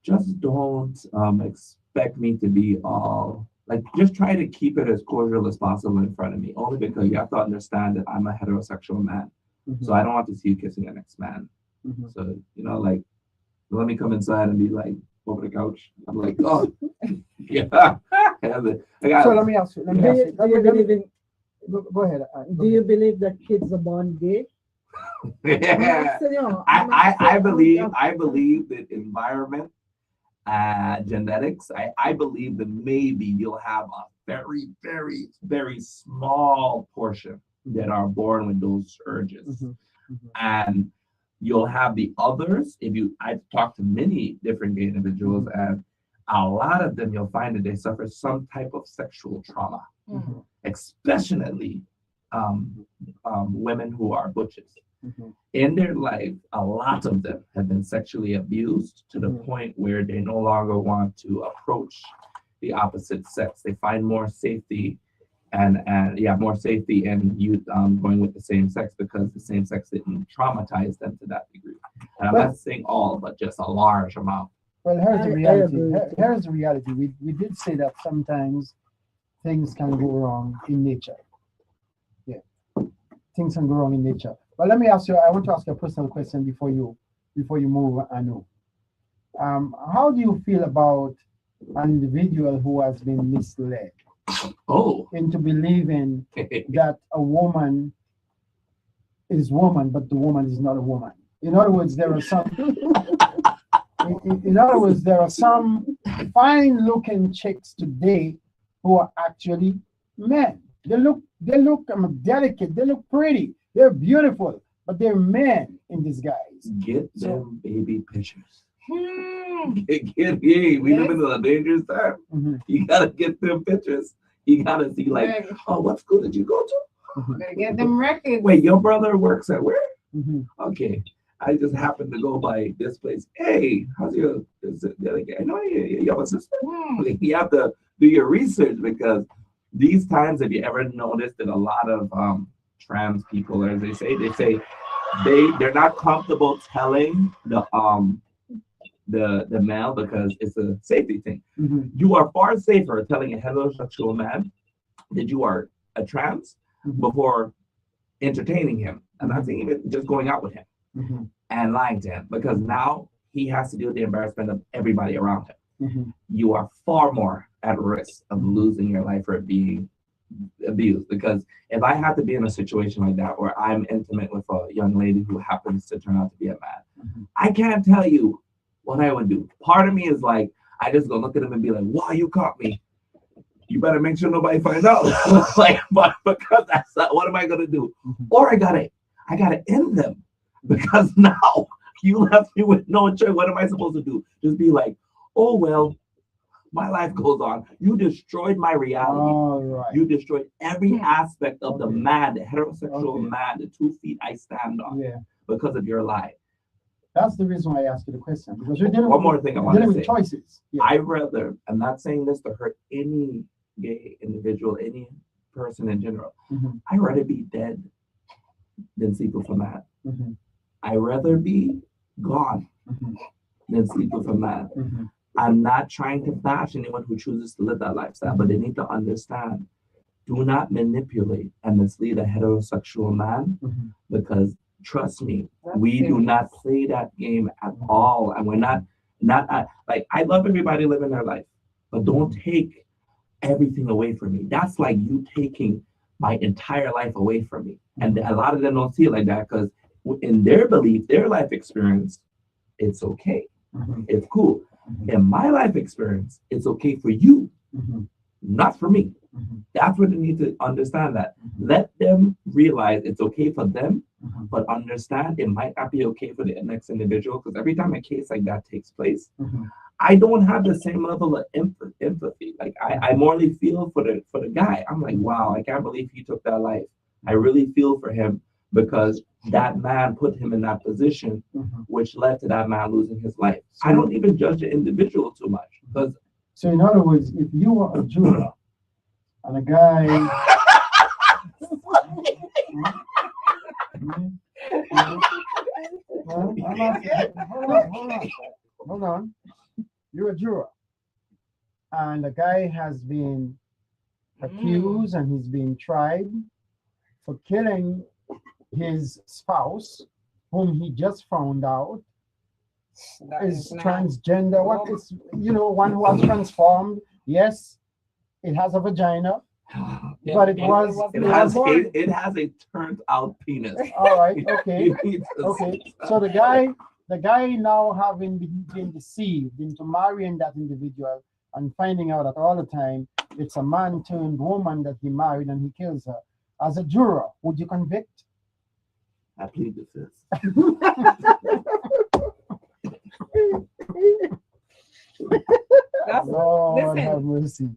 Speaker 4: Just don't expect me to be all like just try to keep it as cordial as possible in front of me. Only because you have to understand that I'm a heterosexual man, so I don't want to see you kissing an ex-man. So like, let me come inside and be like over the couch. I'm like, oh, yeah.
Speaker 1: So let me ask you.
Speaker 3: Do you believe in?
Speaker 1: Go ahead.
Speaker 3: Do you believe that kids are born gay?
Speaker 4: I believe that environment, genetics. I believe that maybe you'll have a very, very, very small portion that are born with those urges, and you'll have the others. I've talked to many different gay individuals, and a lot of them, you'll find that they suffer some type of sexual trauma, especially women who are butches. In their life, a lot of them have been sexually abused to the point where they no longer want to approach the opposite sex. They find more safety more safety in you going with the same sex, because the same sex didn't traumatize them to that degree. And I'm not saying all, but just a large amount.
Speaker 1: Well, here's the reality. Here's the reality. We did say that sometimes things can go wrong in nature. Yeah, things can go wrong in nature. But let me ask you. I want to ask you a personal question before you move. I know. How do you feel about an individual who has been misled into believing that a woman is woman, but the woman is not a woman? In other words, there are some. In other words, there are some fine-looking chicks today who are actually men. They look delicate. They look pretty. They're beautiful, but they're men in disguise.
Speaker 4: Get them baby pictures. We live in a dangerous time. You gotta get them pictures. You gotta see what school did you go to?
Speaker 2: Gotta get them records.
Speaker 4: Wait, your brother works at where? Okay. I just happened to go by this place. Hey, how's your? I know you have a sister. You have to do your research, because these times, have you ever noticed that a lot of trans people, as they say they're not comfortable telling the male, because it's a safety thing. You are far safer telling a heterosexual man that you are a trans before entertaining him. I'm not saying even just going out with him and lying to him, because now he has to deal with the embarrassment of everybody around him. You are far more at risk of losing your life or being abused, because if I have to be in a situation like that where I'm intimate with a young lady who happens to turn out to be a man, I can't tell you what I would do. Part of me is like, I just go look at him and be like, wow, you caught me. You better make sure nobody finds out. But because that's not, what am I gonna do? Or I gotta end them, because now you left me with no choice. What am I supposed to do? Just be like, oh well, my life goes on. You destroyed my reality. You destroyed every aspect of the man, the heterosexual man, the 2 feet I stand on, because of your lie.
Speaker 1: That's the reason why I asked you the question. Because
Speaker 4: one more thing I want to say.
Speaker 1: Choices.
Speaker 4: I'd rather, I'm not saying this to hurt any gay individual, any person in general. I'd rather be dead than sleep with a man. I'd rather be gone than sleep with a man. I'm not trying to bash anyone who chooses to live that lifestyle, but they need to understand, do not manipulate and mislead a heterosexual man, because trust me, we do not play that game at all. And we're not like, I love everybody living their life, but don't take everything away from me. That's like you taking my entire life away from me. And a lot of them don't see it like that, because in their belief, their life experience, it's okay. It's cool. In my life experience, it's okay for you, not for me. That's what they need to understand, that. Let them realize it's okay for them, but understand it might not be okay for the next individual, because every time a case like that takes place, I don't have the same level of empathy. Like I morally feel for the guy. I'm like, wow, I can't believe he took that life. I really feel for him, because that man put him in that position, which led to that man losing his life. So I don't even judge the individual too much, because.
Speaker 1: So in other words, if you were a juror and a guy. Hold on. You're a juror, and the guy has been accused and he's being tried for killing his spouse, whom he just found out
Speaker 2: That
Speaker 1: is
Speaker 2: not-
Speaker 1: transgender. What is, one who has transformed. Yes, it has a vagina, but it was.
Speaker 2: was-
Speaker 4: It
Speaker 1: it
Speaker 4: has
Speaker 1: was born-
Speaker 4: it has a turned out penis.
Speaker 1: All right. Okay.
Speaker 4: You need to-
Speaker 1: Okay. So the guy now having been deceived into marrying that individual and finding out that all the time it's a man turned woman that he married and he kills her. As a juror, would you convict?
Speaker 4: I plead the fifth.
Speaker 2: That's
Speaker 1: Lord
Speaker 2: listen.
Speaker 1: have mercy.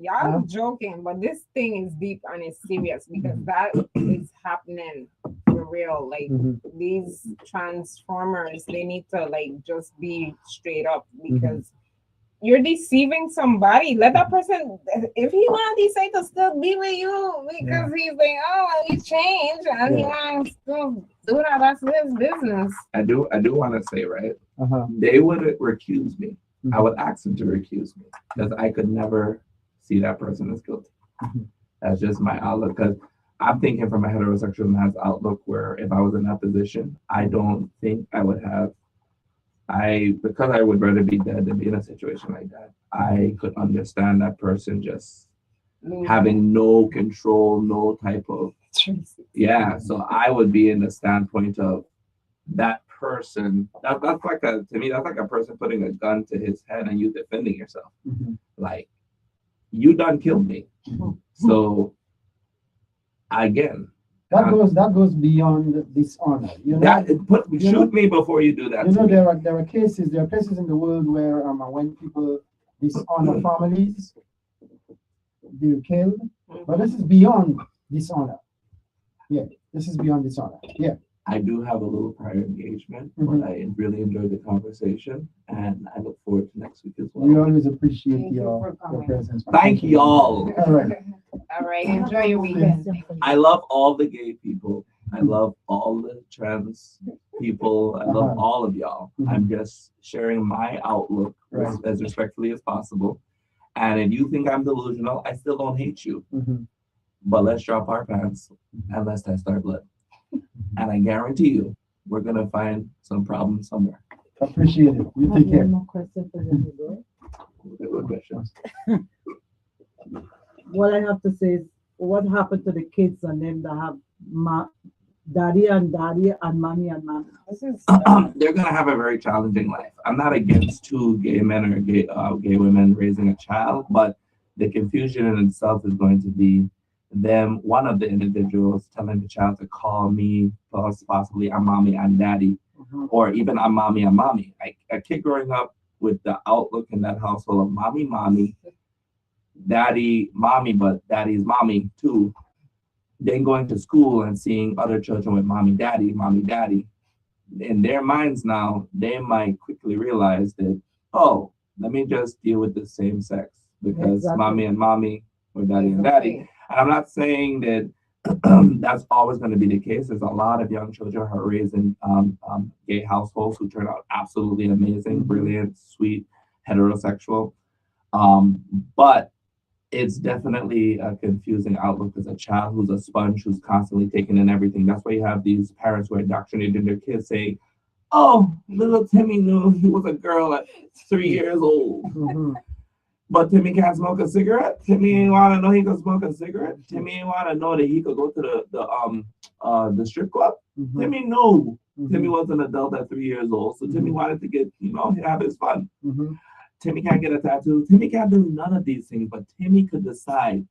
Speaker 2: Y'all
Speaker 1: Huh?
Speaker 2: joking, but this thing is deep and it's serious because that is happening for real. Like
Speaker 1: Mhm.
Speaker 2: these transformers, they need to like just be straight up because you're deceiving somebody. Let that person, if he wants, he say to still be with you because he's like, oh, he changed and he
Speaker 1: Yeah.
Speaker 2: wants to do that. That's his business.
Speaker 4: I do want to say, right?
Speaker 1: Uh-huh.
Speaker 4: They would recuse me. I
Speaker 1: Mhm.
Speaker 4: would ask them to recuse me because I could never see that person as guilty.
Speaker 1: Mhm.
Speaker 4: That's just my outlook. Because I'm thinking from a heterosexual man's outlook, where if I was in that position, I don't think I would have. Because I would rather be dead than be in a situation like that. I could understand that person just having no control, no type of So I would be in the standpoint of that person. That's like to me, that's like a person putting a gun to his head and you defending yourself.
Speaker 1: Mhm.
Speaker 4: Like, you done killed me. So again,
Speaker 1: That goes beyond dishonor.
Speaker 4: shoot me before you do that. to me.
Speaker 1: There are places in the world where when people dishonor families, they're killed. But this is beyond dishonor. Yeah, this is beyond dishonor. Yeah.
Speaker 4: I do have a little prior engagement,
Speaker 1: Mhm.
Speaker 4: but I really enjoyed the conversation, and I look forward to next week as
Speaker 1: We
Speaker 4: well.
Speaker 1: always appreciate
Speaker 2: Thank you
Speaker 1: your
Speaker 2: for coming.
Speaker 1: presence.
Speaker 4: Thank y'all.
Speaker 1: All right.
Speaker 2: All right, enjoy your weekend.
Speaker 4: I love all the gay people. I love all the trans people. I love
Speaker 1: Uh-huh.
Speaker 4: all of y'all.
Speaker 1: Mhm.
Speaker 4: I'm just sharing my outlook
Speaker 1: Right.
Speaker 4: as respectfully as possible. And if you think I'm delusional, I still don't hate you.
Speaker 1: Mhm.
Speaker 4: But let's drop our pants and let's test our blood. And I guarantee you, we're gonna find some problem somewhere.
Speaker 1: Appreciate it. You
Speaker 3: I
Speaker 1: take
Speaker 3: have
Speaker 1: care.
Speaker 3: one more question for you, bro.
Speaker 4: Good questions.
Speaker 3: What I have to say is, what happened to the kids and them that have daddy and mommy and mommy?
Speaker 2: This is
Speaker 4: They're gonna have a very challenging life. I'm not against two gay men or gay women raising a child, but the confusion in itself is going to be one of the individuals telling the child to call me, possibly I'm mommy, I'm daddy,
Speaker 1: Mhm.
Speaker 4: or even I'm mommy. A kid growing up with the outlook in that household of mommy, daddy, mommy, but daddy's mommy too. Then going to school and seeing other children with mommy, daddy. In their minds now, they might quickly realize that, oh, let me just deal with the same sex because
Speaker 3: Exactly.
Speaker 4: mommy and mommy or daddy and daddy. And I'm not saying that that's always going to be the case. There's a lot of young children who are raised in gay households who turn out absolutely amazing, brilliant, sweet, heterosexual. But it's definitely a confusing outlook as a child who's a sponge who's constantly taking in everything. That's why you have these parents who are indoctrinating their kids saying, oh, little Timmy knew he was a girl at 3 years old.
Speaker 1: Mhm.
Speaker 4: But Timmy can't smoke a cigarette. Timmy ain't want to know he could smoke a cigarette. Timmy ain't want to know that he could go to the strip club.
Speaker 1: Mhm.
Speaker 4: Timmy knew
Speaker 1: Mhm.
Speaker 4: Timmy was an adult at 3 years old. So Timmy wanted to get, have his fun.
Speaker 1: Mhm.
Speaker 4: Timmy can't get a tattoo. Timmy can't do none of these things, but Timmy could decide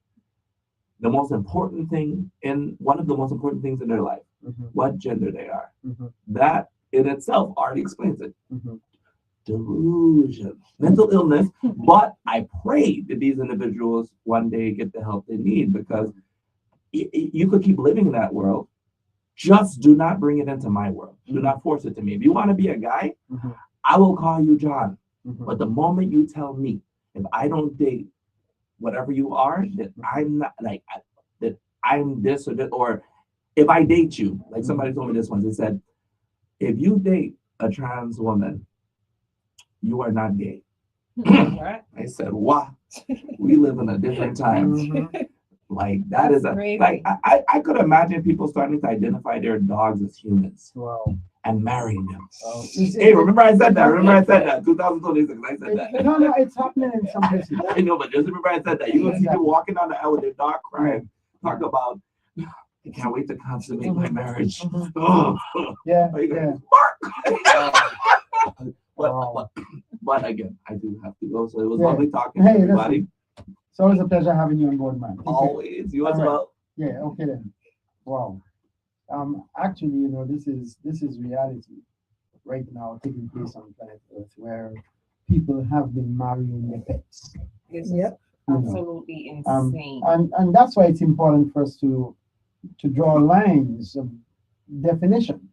Speaker 4: the most important thing one of the most important things in their life,
Speaker 1: Mhm.
Speaker 4: what gender they are.
Speaker 1: Mhm.
Speaker 4: That in itself already explains it.
Speaker 1: Mhm.
Speaker 4: Delusion, mental illness. But I pray that these individuals one day get the help they need because you could keep living in that world. Just do not bring it into my world. Do not force it to me. If you want to be a guy,
Speaker 1: Mhm.
Speaker 4: I will call you John.
Speaker 1: Mhm.
Speaker 4: But the moment you tell me if I don't date whatever you are, that I'm not that I'm this or that, or if I date you, like somebody told me this once, they said, if you date a trans woman, you are not gay.
Speaker 2: What?
Speaker 4: I said, "What? We live in a different time."
Speaker 1: Mhm.
Speaker 4: Like that is
Speaker 2: That's
Speaker 4: a
Speaker 2: crazy.
Speaker 4: like I could imagine people starting to identify their dogs as humans
Speaker 1: Wow.
Speaker 4: and marrying them. Hey,
Speaker 1: It's,
Speaker 4: remember I said that? Remember I said that? 2026, I said that.
Speaker 1: no, no, it's happening in some places.
Speaker 4: I know, but just remember I said that. You're gonna see people walking down the aisle with their dog crying, talk about, I can't wait to consummate my marriage.
Speaker 1: Mhm.
Speaker 4: Oh,
Speaker 1: Yeah,
Speaker 4: are you
Speaker 1: yeah.
Speaker 4: gonna
Speaker 1: Wow.
Speaker 4: but again, I do have to go. So it was
Speaker 1: Yeah.
Speaker 4: lovely talking
Speaker 1: Hey,
Speaker 4: to
Speaker 1: listen.
Speaker 4: everybody.
Speaker 1: It's always a pleasure having you on board, man. Take care.
Speaker 4: Always, you as
Speaker 1: All right.
Speaker 4: well.
Speaker 1: Yeah, okay then. Wow. Actually, this is reality right now taking place on planet Earth where people have been marrying their pets.
Speaker 2: This
Speaker 3: Yep.
Speaker 2: is
Speaker 1: You know.
Speaker 2: absolutely
Speaker 1: Um,
Speaker 2: insane.
Speaker 1: and that's why it's important for us to draw lines of definition.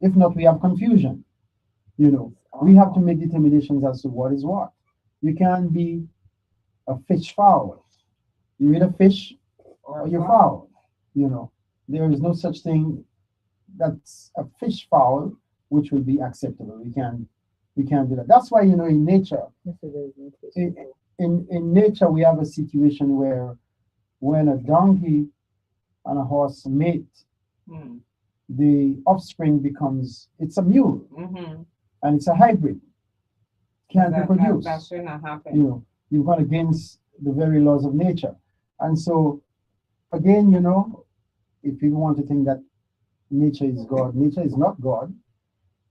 Speaker 1: If not, we have confusion. We have to make determinations as to what is what. You can't be a fish fowl. You eat a fish or you're foul. There is no such thing that's a fish fowl which will be acceptable. We can't do that. That's why in nature,
Speaker 3: Yes, it is.
Speaker 1: in nature we have a situation where when a donkey and a horse mate,
Speaker 2: Hmm.
Speaker 1: the offspring it's a mule
Speaker 2: Mm-hmm.
Speaker 1: and it's a hybrid. Can't reproduce.
Speaker 2: That shouldn't have happened.
Speaker 1: You've gone against the very laws of nature. And so again, if people want to think that nature is God, nature is not God,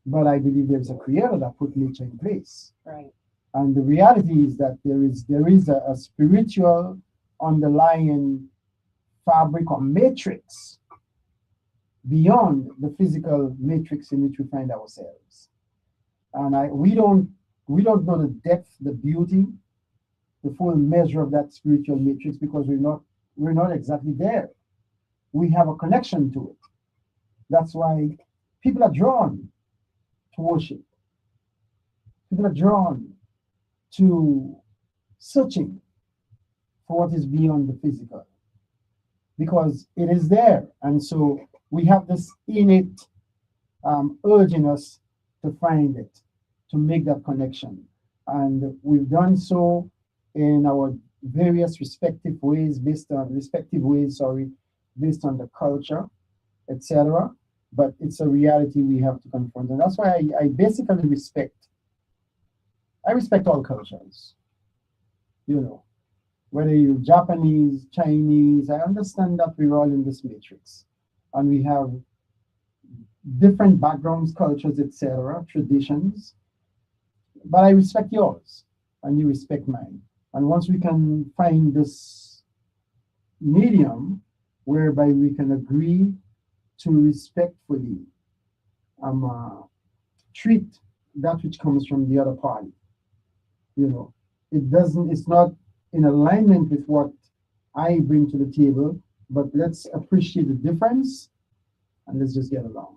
Speaker 1: but I believe there's a creator that put nature in place.
Speaker 2: Right.
Speaker 1: And the reality is that there is a spiritual underlying fabric or matrix beyond the physical matrix in which we find ourselves. And we don't know the depth, the beauty, the full measure of that spiritual matrix because we're not exactly there. We have a connection to it. That's why people are drawn to worship. People are drawn to searching for what is beyond the physical because it is there. And so we have this innate urge in us to find it, to make that connection. And we've done so in our various respective ways, based on the culture, etc. But it's a reality we have to confront. And that's why I basically respect all cultures. Whether you're Japanese, Chinese, I understand that we're all in this matrix. And we have different backgrounds, cultures, etc., traditions. But I respect yours and you respect mine. And once we can find this medium whereby we can agree to respectfully treat that which comes from the other party. It's not in alignment with what I bring to the table, but let's appreciate the difference and let's just get along.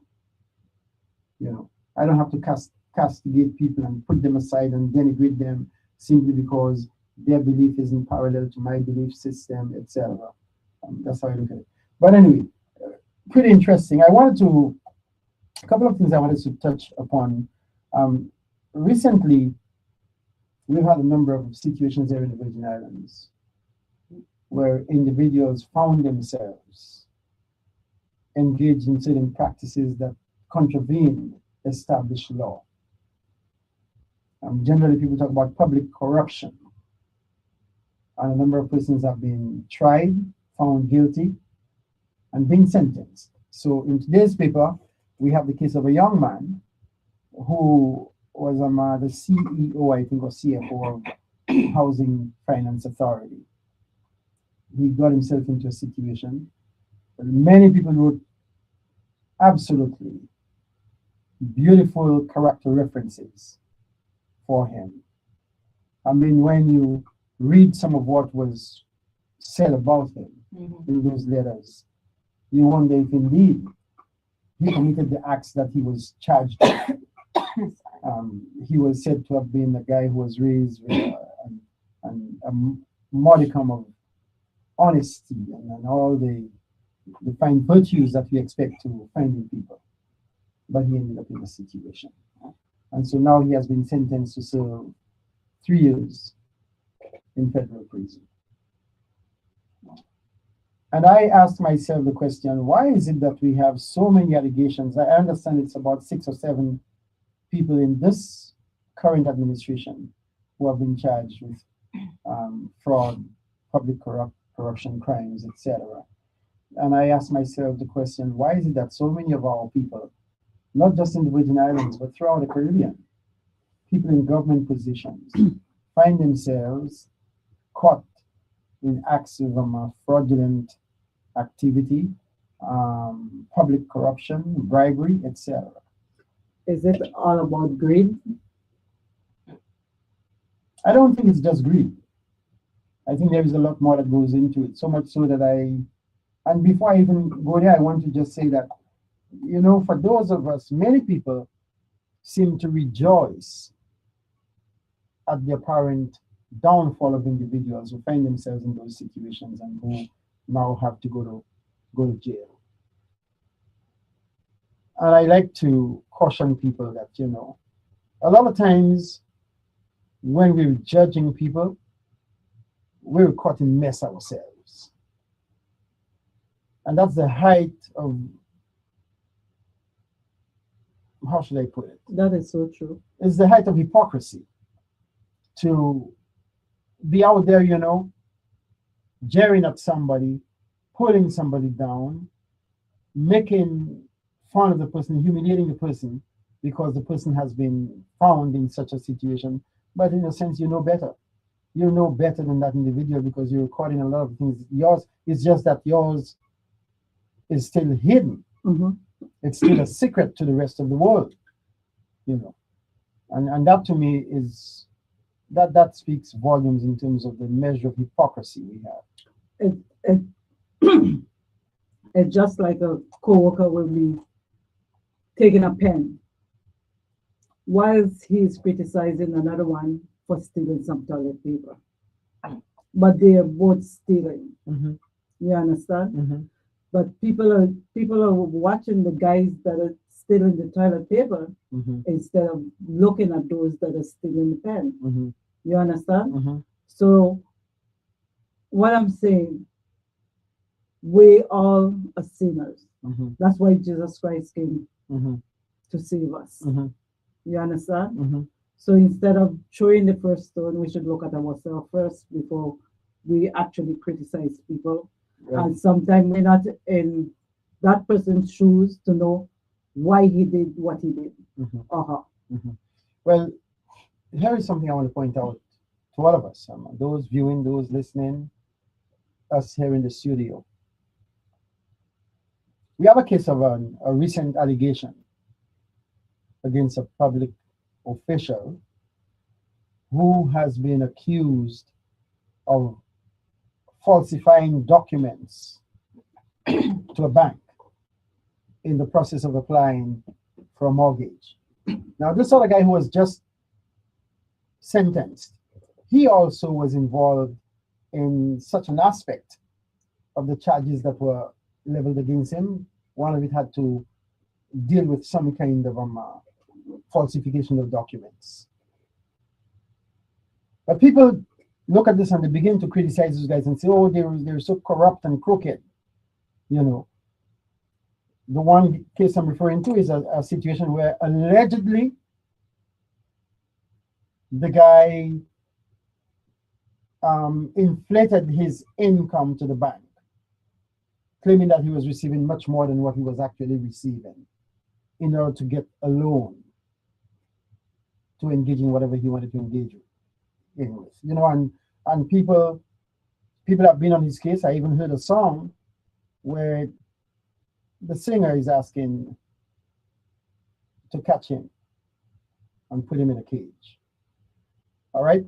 Speaker 1: I don't have to castigate people and put them aside and denigrate them simply because their belief isn't parallel to my belief system, etc. That's how I look at it. But anyway, pretty interesting. A couple of things I wanted to touch upon. Recently, we've had a number of situations here in the Virgin Islands where individuals found themselves engaged in certain practices that contravene established law. Generally, people talk about public corruption. And a number of persons have been tried, found guilty, and been sentenced. So in today's paper, we have the case of a young man who was the CEO, I think, or CFO of Housing Finance Authority. He got himself into a situation where many people wrote absolutely beautiful character references for him. I mean, when you read some of what was said about him in those letters, you wonder if indeed he committed the acts that he was charged with. He was said to have been a guy who was raised with a modicum of honesty and all the fine virtues that we expect to find in people. But he ended up in a situation. And so now he has been sentenced to serve 3 years in federal prison. And I asked myself the question, why is it that we have so many allegations? I understand it's about 6 or 7 people in this current administration who have been charged with fraud, public corruption, crimes, etc. And I asked myself the question, why is it that so many of our people, not just in the Virgin Islands, but throughout the Caribbean, people in government positions find themselves caught in acts of fraudulent activity, public corruption, bribery, etc.
Speaker 3: Is it all about greed?
Speaker 1: I don't think it's just greed. I think there is a lot more that goes into it. So much so that and before I even go there, I want to just say that, you know, for those of us, many people seem to rejoice at the apparent downfall of individuals who find themselves in those situations and who now have to go to jail. And I like to caution people that, you know, a lot of times when we're judging people, we're caught in mess ourselves. And that's the height of, how should I put it?
Speaker 3: That is so true.
Speaker 1: It's the height of hypocrisy to be out there, you know, jeering at somebody, pulling somebody down, making fun of the person, humiliating the person because the person has been found in such a situation. But in a sense, you know better. You know better than that individual because you're caught in a lot of things. Yours is just that yours is still hidden.
Speaker 3: Mm-hmm.
Speaker 1: It's still a secret to the rest of the world, you know. And that to me is, that speaks volumes in terms of the measure of hypocrisy we have.
Speaker 3: It's just like a co-worker will be taking a pen whilst he's criticizing another one for stealing some toilet paper. But they are both stealing.
Speaker 1: Mm-hmm.
Speaker 3: You understand?
Speaker 1: Mm-hmm.
Speaker 3: But people are watching the guys that are stealing the toilet paper
Speaker 1: Mm-hmm.
Speaker 3: instead of looking at those that are stealing the pen.
Speaker 1: Mm-hmm.
Speaker 3: You understand?
Speaker 1: Mm-hmm.
Speaker 3: So what I'm saying, we all are sinners.
Speaker 1: Mm-hmm.
Speaker 3: That's why Jesus Christ came
Speaker 1: Mm-hmm.
Speaker 3: to save us.
Speaker 1: Mm-hmm.
Speaker 3: You understand?
Speaker 1: Mm-hmm.
Speaker 3: So instead of throwing the first stone, we should look at ourselves first before we actually criticize people.
Speaker 1: Right.
Speaker 3: And sometimes we're not in that person's shoes to know why he did what he did.
Speaker 1: Mm-hmm.
Speaker 3: Uh-huh.
Speaker 1: Mm-hmm. Well, here is something I want to point out to all of us, those viewing, those listening, us here in the studio. We have a case of a recent allegation against a public official who has been accused of falsifying documents to a bank in the process of applying for a mortgage. Now, this other guy who was just sentenced, he also was involved in such an aspect of the charges that were leveled against him. One of it had to deal with some kind of falsification of documents. But people look at this and they begin to criticize those guys and say, oh, they're so corrupt and crooked. You know, the one case I'm referring to is a situation where allegedly the guy inflated his income to the bank, claiming that he was receiving much more than what he was actually receiving in order to get a loan to engage in whatever he wanted to engage in with. You know, and people have been on his case. I even heard a song where the singer is asking to catch him and put him in a cage. All right?